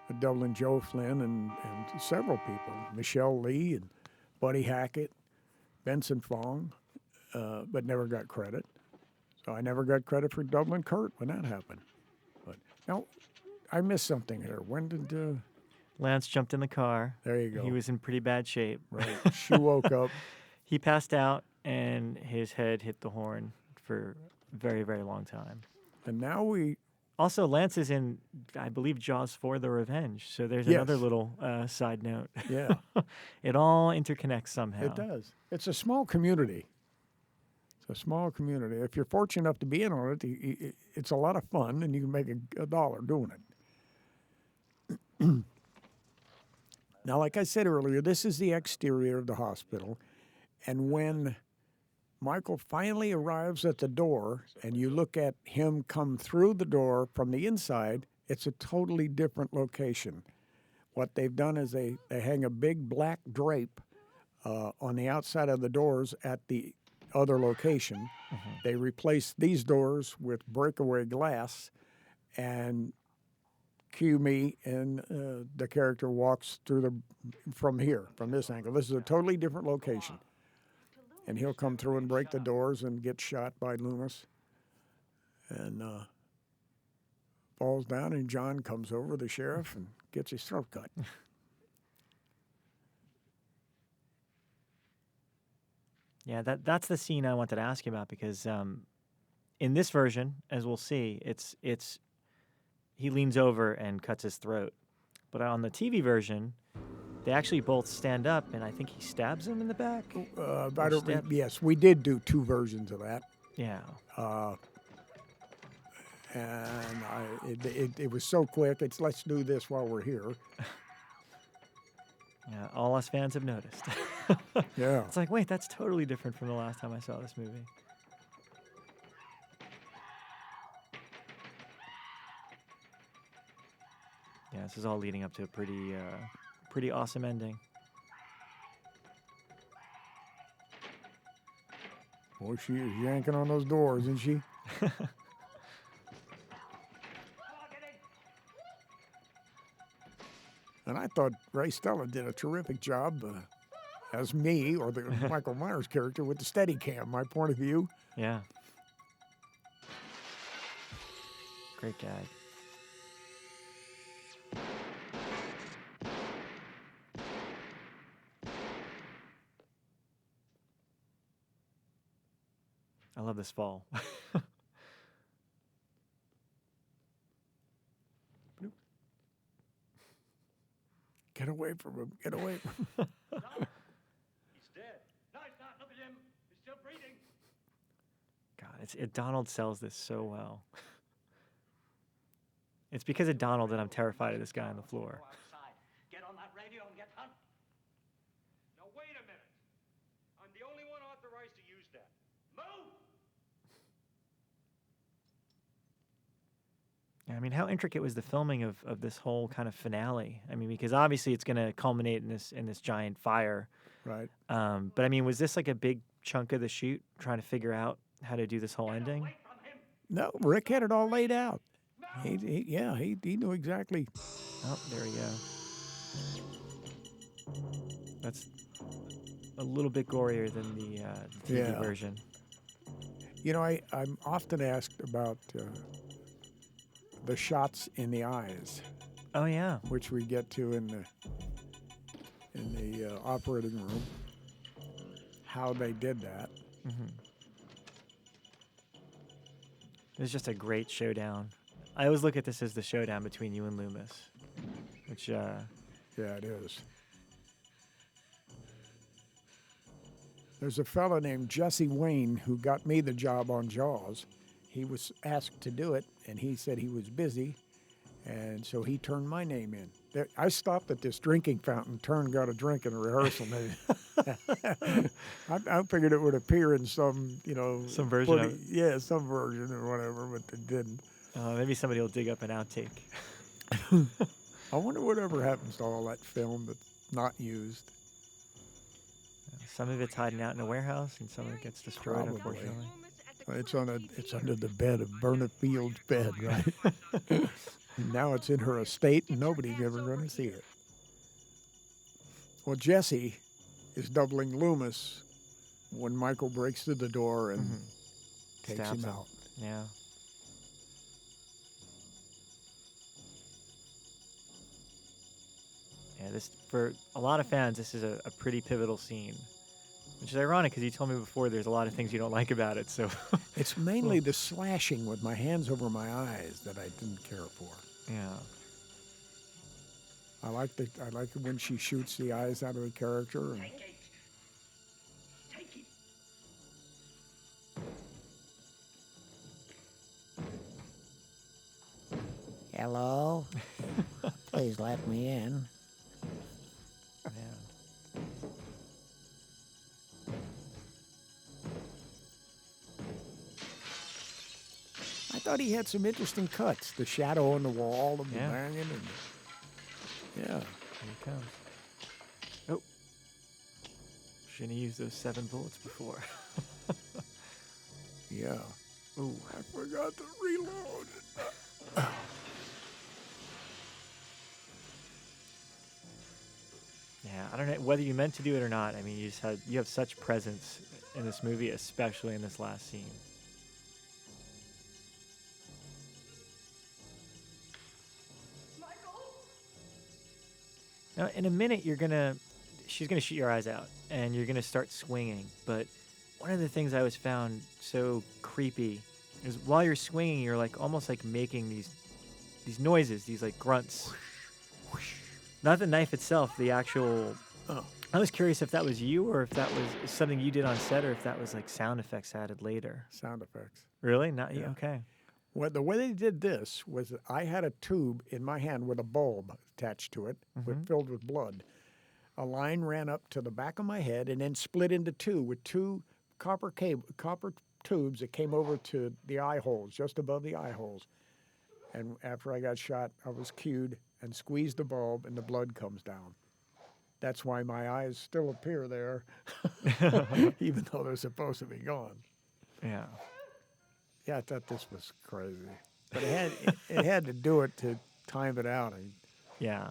with Dublin Joe Flynn and several people, Michelle Lee and Buddy Hackett, Benson Fong, but never got credit. So I never got credit for Dublin Kurt when that happened. But now, I missed something here. When did Lance jumped in the car. There you go. He was in pretty bad shape. Right. She woke up. He passed out, and his head hit the horn for a very, very long time. And now we... Also, Lance is in, I believe, Jaws 4: The Revenge. So there's Yes. another little side note. Yeah. It all interconnects somehow. It does. It's a small community. It's a small community. If you're fortunate enough to be in on it, it's a lot of fun, and you can make a dollar doing it. Now, like I said earlier, this is the exterior of the hospital. And when Michael finally arrives at the door and you look at him come through the door from the inside, it's a totally different location. What they've done is they hang a big black drape on the outside of the doors at the other location. They replace these doors with breakaway glass, and cue me, and the character walks through from this angle. This is a totally different location. And he'll come through and break the doors and get shot by Loomis. And falls down, and John comes over, the sheriff, and gets his throat cut. Yeah, that's the scene I wanted to ask you about, because in this version, as we'll see, it's he leans over and cuts his throat. But on the TV version, they actually both stand up, and I think he stabs him in the back. Yes, we did do two versions of that. Yeah. And it was so quick. It's let's do this while we're here. Yeah, all us fans have noticed. Yeah. It's like, wait, that's totally different from the last time I saw this movie. Yeah, this is all leading up to a pretty awesome ending. Boy, she is yanking on those doors, isn't she? And I thought Ray Stella did a terrific job as me, or the Michael Myers character, with the Steadicam, my point of view. Yeah. Great gag. love this fall. Get away from him. Get away from him. He's dead. No, he's not. Look at him. He's still breathing. God, Donald sells this so well. It's because of Donald that I'm terrified of this guy on the floor. Go outside. Get on that radio and get Hunt. Now, wait a minute. I'm the only one authorized to use that. Move! I mean, how intricate was the filming of this whole kind of finale? I mean, because obviously it's going to culminate in this giant fire. Right. But I mean, was this like a big chunk of the shoot, trying to figure out how to do this whole ending? Away from him. No, Rick had it all laid out. He knew exactly. Oh, there we go. That's a little bit gorier than the TV Yeah. version. You know, I'm often asked about the shots in the eyes, Oh yeah. which we get to in the operating room, how they did that. It was just a great showdown. I always look at this as the showdown between you and Loomis, which Yeah, it is. There's a fellow named Jesse Wayne who got me the job on Jaws. He was asked to do it, and he said he was busy, and so he turned my name in. I stopped at this drinking fountain, got a drink in a rehearsal. I figured it would appear in some, Some version of it. Yeah, some version or whatever, but it didn't. maybe somebody will dig up an outtake. I wonder whatever happens to all that film that's not used. Some of it's hiding out in a warehouse, and some of it gets destroyed, Probably. unfortunately. It's under the bed of Berna Field's bed, right? And now it's in her estate, and nobody's ever going to see it. Well, Jesse is doubling Loomis when Michael breaks through the door and takes Stabs him him. out. Yeah. Yeah, this for a lot of fans, this is a pretty pivotal scene, which is ironic because you told me before there's a lot of things you don't like about it. So It's mainly the slashing with my hands over my eyes that I didn't care for. yeah, I like it when she shoots the eyes out of the character. And Take it. Take it. hello, please let me in. yeah. I thought he had some interesting cuts. The shadow on the wall, and the Yeah. banging, and yeah. Here he comes. Oh, shouldn't have used those 7 bullets before. Yeah. Ooh. I forgot to reload. Yeah, I don't know whether you meant to do it or not. I mean, you have such presence in this movie, especially in this last scene. Now, in a minute, she's gonna shoot your eyes out, and you're gonna start swinging. But one of the things I always found so creepy is while you're swinging, you're like almost like making these noises, these like grunts. Not the knife itself, the actual. Oh. I was curious if that was you, or if that was something you did on set, or if that was like sound effects added later. Sound effects. Really? Not you? Yeah. Okay. Well, the way they did this was that I had a tube in my hand with a bulb attached to it, filled with blood. A line ran up to the back of my head and then split into two with two copper tubes that came over to the eye holes, just above the eye holes. And after I got shot, I was cued and squeezed the bulb, and the blood comes down. That's why my eyes still appear there, even though they're supposed to be gone. Yeah. Yeah, I thought this was crazy, but it had to do it to time it out. Yeah.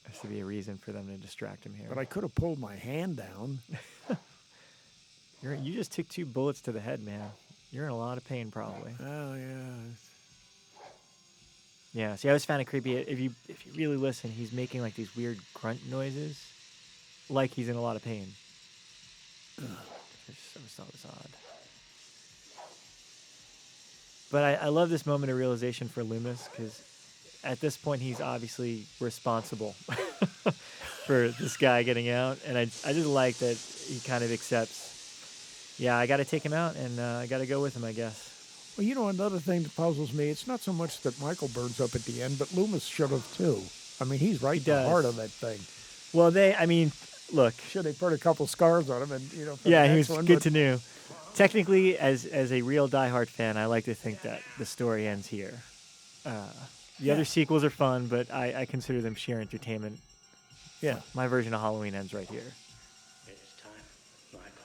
Has to be a reason for them to distract him here. But I could have pulled my hand down. You just took 2 bullets to the head, man. You're in a lot of pain, probably. Oh yeah. Yeah. See, I always found it creepy. If you really listen, he's making like these weird grunt noises, like he's in a lot of pain. I just always thought it was odd. But I love this moment of realization for Loomis because at this point he's obviously responsible for this guy getting out, and I just like that he kind of accepts. Yeah, I got to take him out, and I got to go with him, I guess. Well, you know, another thing that puzzles me, it's not so much that Michael burns up at the end, but Loomis should have too. I mean, he's right He in the does. heart of that thing. Well, I mean, look. Should have put a couple scars on him, and you know. For Yeah, the he next was one, good but to know. Technically, as a real diehard fan, I like to think that the story ends here. The other sequels are fun, but I consider them sheer entertainment. Yeah. My version of Halloween ends right here. It's time, Michael.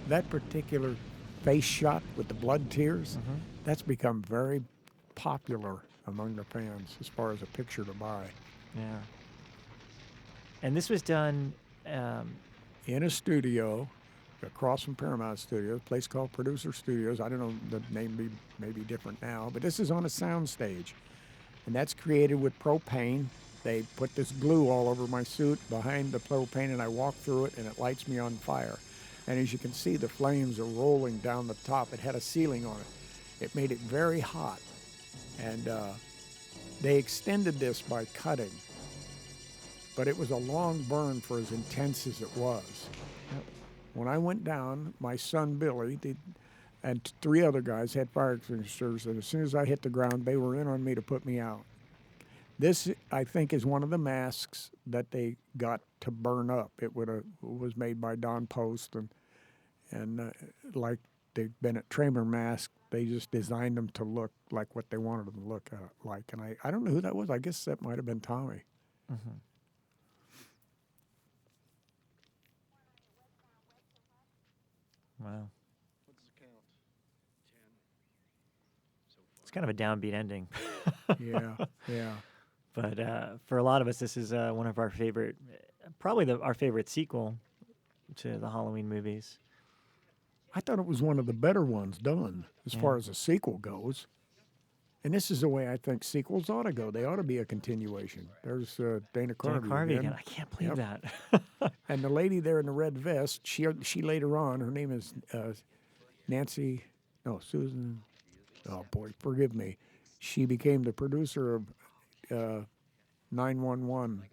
That particular face shot with the blood tears, Mm-hmm. that's become very popular among the fans as far as a picture to buy. Yeah. And this was done. In a studio across from Paramount Studios, a place called Producer Studios. I don't know, the name may be different now, but this is on a sound stage. And that's created with propane. They put this glue all over my suit behind the propane, and I walk through it, and it lights me on fire. And as you can see, the flames are rolling down the top. It had a ceiling on it. It made it very hot. And they extended this by cutting. But it was a long burn for as intense as it was. When I went down, my son Billy and 3 other guys had fire extinguishers, and as soon as I hit the ground, they were in on me to put me out. This, I think, is one of the masks that they got to burn up. It was made by Don Post, and like the Bennett Tramer mask, they just designed them to look like what they wanted them to look like. And I don't know who that was. I guess that might have been Tommy. Mm-hmm. Wow. What's the count? 10. So far. It's kind of a downbeat ending. Yeah. But for a lot of us, this is one of our favorite, probably our favorite sequel to the Halloween movies. I thought it was one of the better ones done as far as a sequel goes. And this is the way I think sequels ought to go. They ought to be a continuation. There's Dana Carvey. Dana Carvey again. I can't believe that. And the lady there in the red vest, she later on, her name is Susan. Oh boy, forgive me. She became the producer of 911.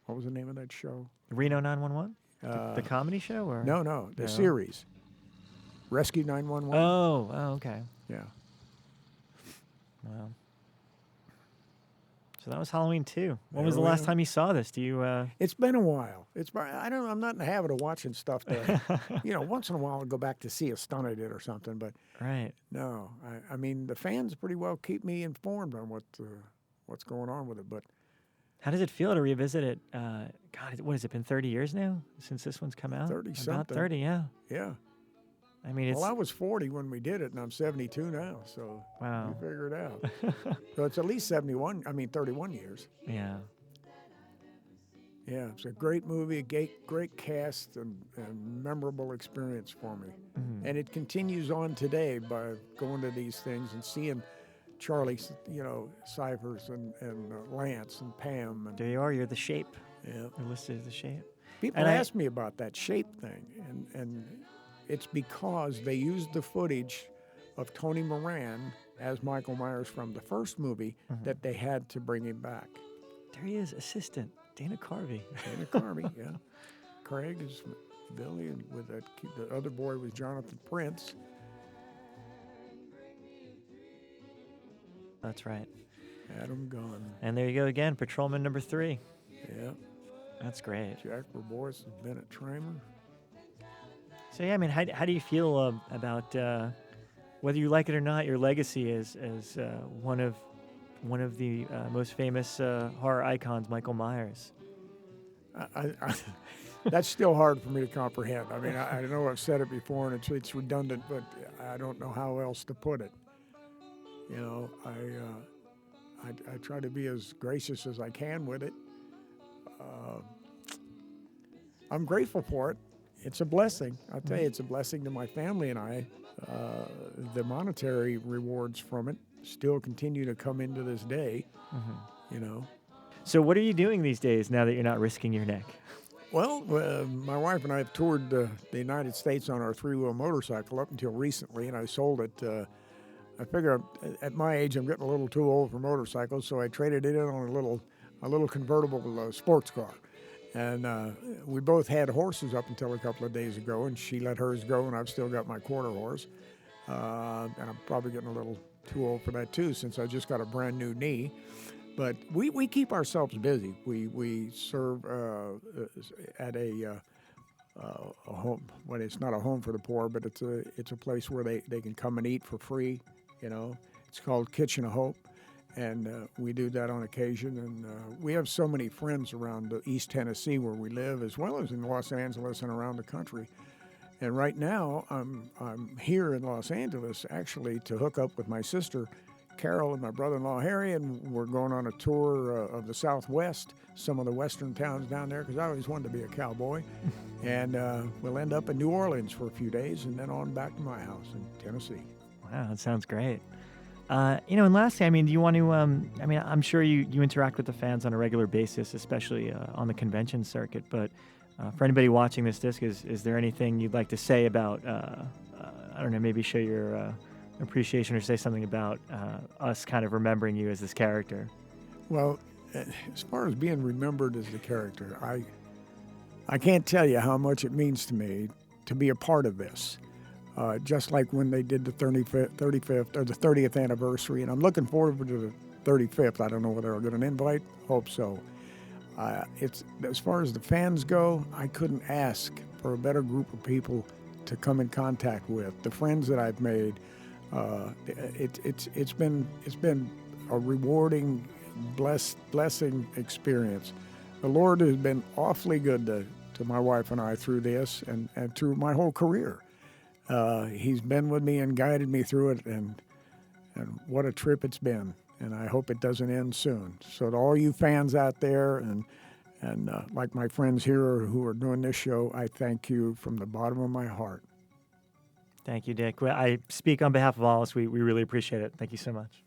What was the name of that show? Reno 911? The comedy show? Or No, the series. Rescue 911. Oh, okay. Yeah. Wow. So that was Halloween 2. When There was the we last are. time you saw this? Do you? It's been a while. I'm not in the habit of watching stuff that, once in a while I'll go back to see a stunt I did or something. But Right. no, I mean the fans pretty well keep me informed on what's going on with it. But How does it feel to revisit it? God, what has it been? 30 years now since this one's come out. 30 About something. 30, yeah. yeah, I mean, it's well, I was 40 when we did it, and I'm 72 now. So wow. you figure it out. So it's at least 31 years. Yeah. Yeah, it's a great movie, great cast, and memorable experience for me. Mhm. And it continues on today by going to these things and seeing Charlie, Cyphers and Lance and Pam. And There you are. You're the Shape. yeah. You're listed as the Shape. People And ask me about that shape thing, and it's because they used the footage of Tony Moran as Michael Myers from the first movie that they had to bring him back. There he is, assistant Dana Carvey. Dana Carvey, yeah. Craig is Billy, and with the other boy was Jonathan Prince. That's right. Adam Gunn. And there you go again, Patrolman number 3. Yeah. That's great. Jack Verbois and Bennett Tramer. So yeah, I mean, how do you feel about whether you like it or not? Your legacy as one of the most famous horror icons, Michael Myers. That's still hard for me to comprehend. I mean, I know I've said it before, and it's redundant, but I don't know how else to put it. I try to be as gracious as I can with it. I'm grateful for it. It's a blessing. I'll tell you, it's a blessing to my family and I. The monetary rewards from it still continue to come into this day, Mm-hmm. you know. So what are you doing these days now that you're not risking your neck? Well, my wife and I have toured the United States on our three-wheel motorcycle up until recently, and I sold it. I figure at my age I'm getting a little too old for motorcycles, so I traded it in on a little convertible sports car. And we both had horses up until a couple of days ago, and she let hers go, and I've still got my quarter horse. And I'm probably getting a little too old for that too, since I just got a brand new knee. But we keep ourselves busy. We serve at a home. Well, it's not a home for the poor, but it's a place where they can come and eat for free. You know, it's called Kitchen of Hope, and we do that on occasion. And we have so many friends around East Tennessee where we live, as well as in Los Angeles and around the country. And right now, I'm here in Los Angeles actually to hook up with my sister Carol and my brother-in-law Harry, and we're going on a tour of the Southwest, some of the western towns down there, because I always wanted to be a cowboy. And we'll end up in New Orleans for a few days, and then on back to my house in Tennessee. Wow, that sounds great. And lastly, I mean, do you want to? I mean, I'm sure you interact with the fans on a regular basis, especially on the convention circuit. But for anybody watching this disc, is there anything you'd like to say about? I don't know, maybe show your appreciation or say something about us kind of remembering you as this character. Well, as far as being remembered as the character, I can't tell you how much it means to me to be a part of this. Just like when they did the 35th or the 30th anniversary, and I'm looking forward to the 35th. I don't know whether I'll get an invite. Hope so. It's as far as the fans go, I couldn't ask for a better group of people to come in contact with. The friends that I've made. It's been a rewarding, blessing experience. The Lord has been awfully good to my wife and I through this and through my whole career. He's been with me and guided me through it, and what a trip it's been. And I hope it doesn't end soon. So to all you fans out there and like my friends here who are doing this show, I thank you from the bottom of my heart. Thank you, Dick. Well, I speak on behalf of all of us. We really appreciate it. Thank you so much.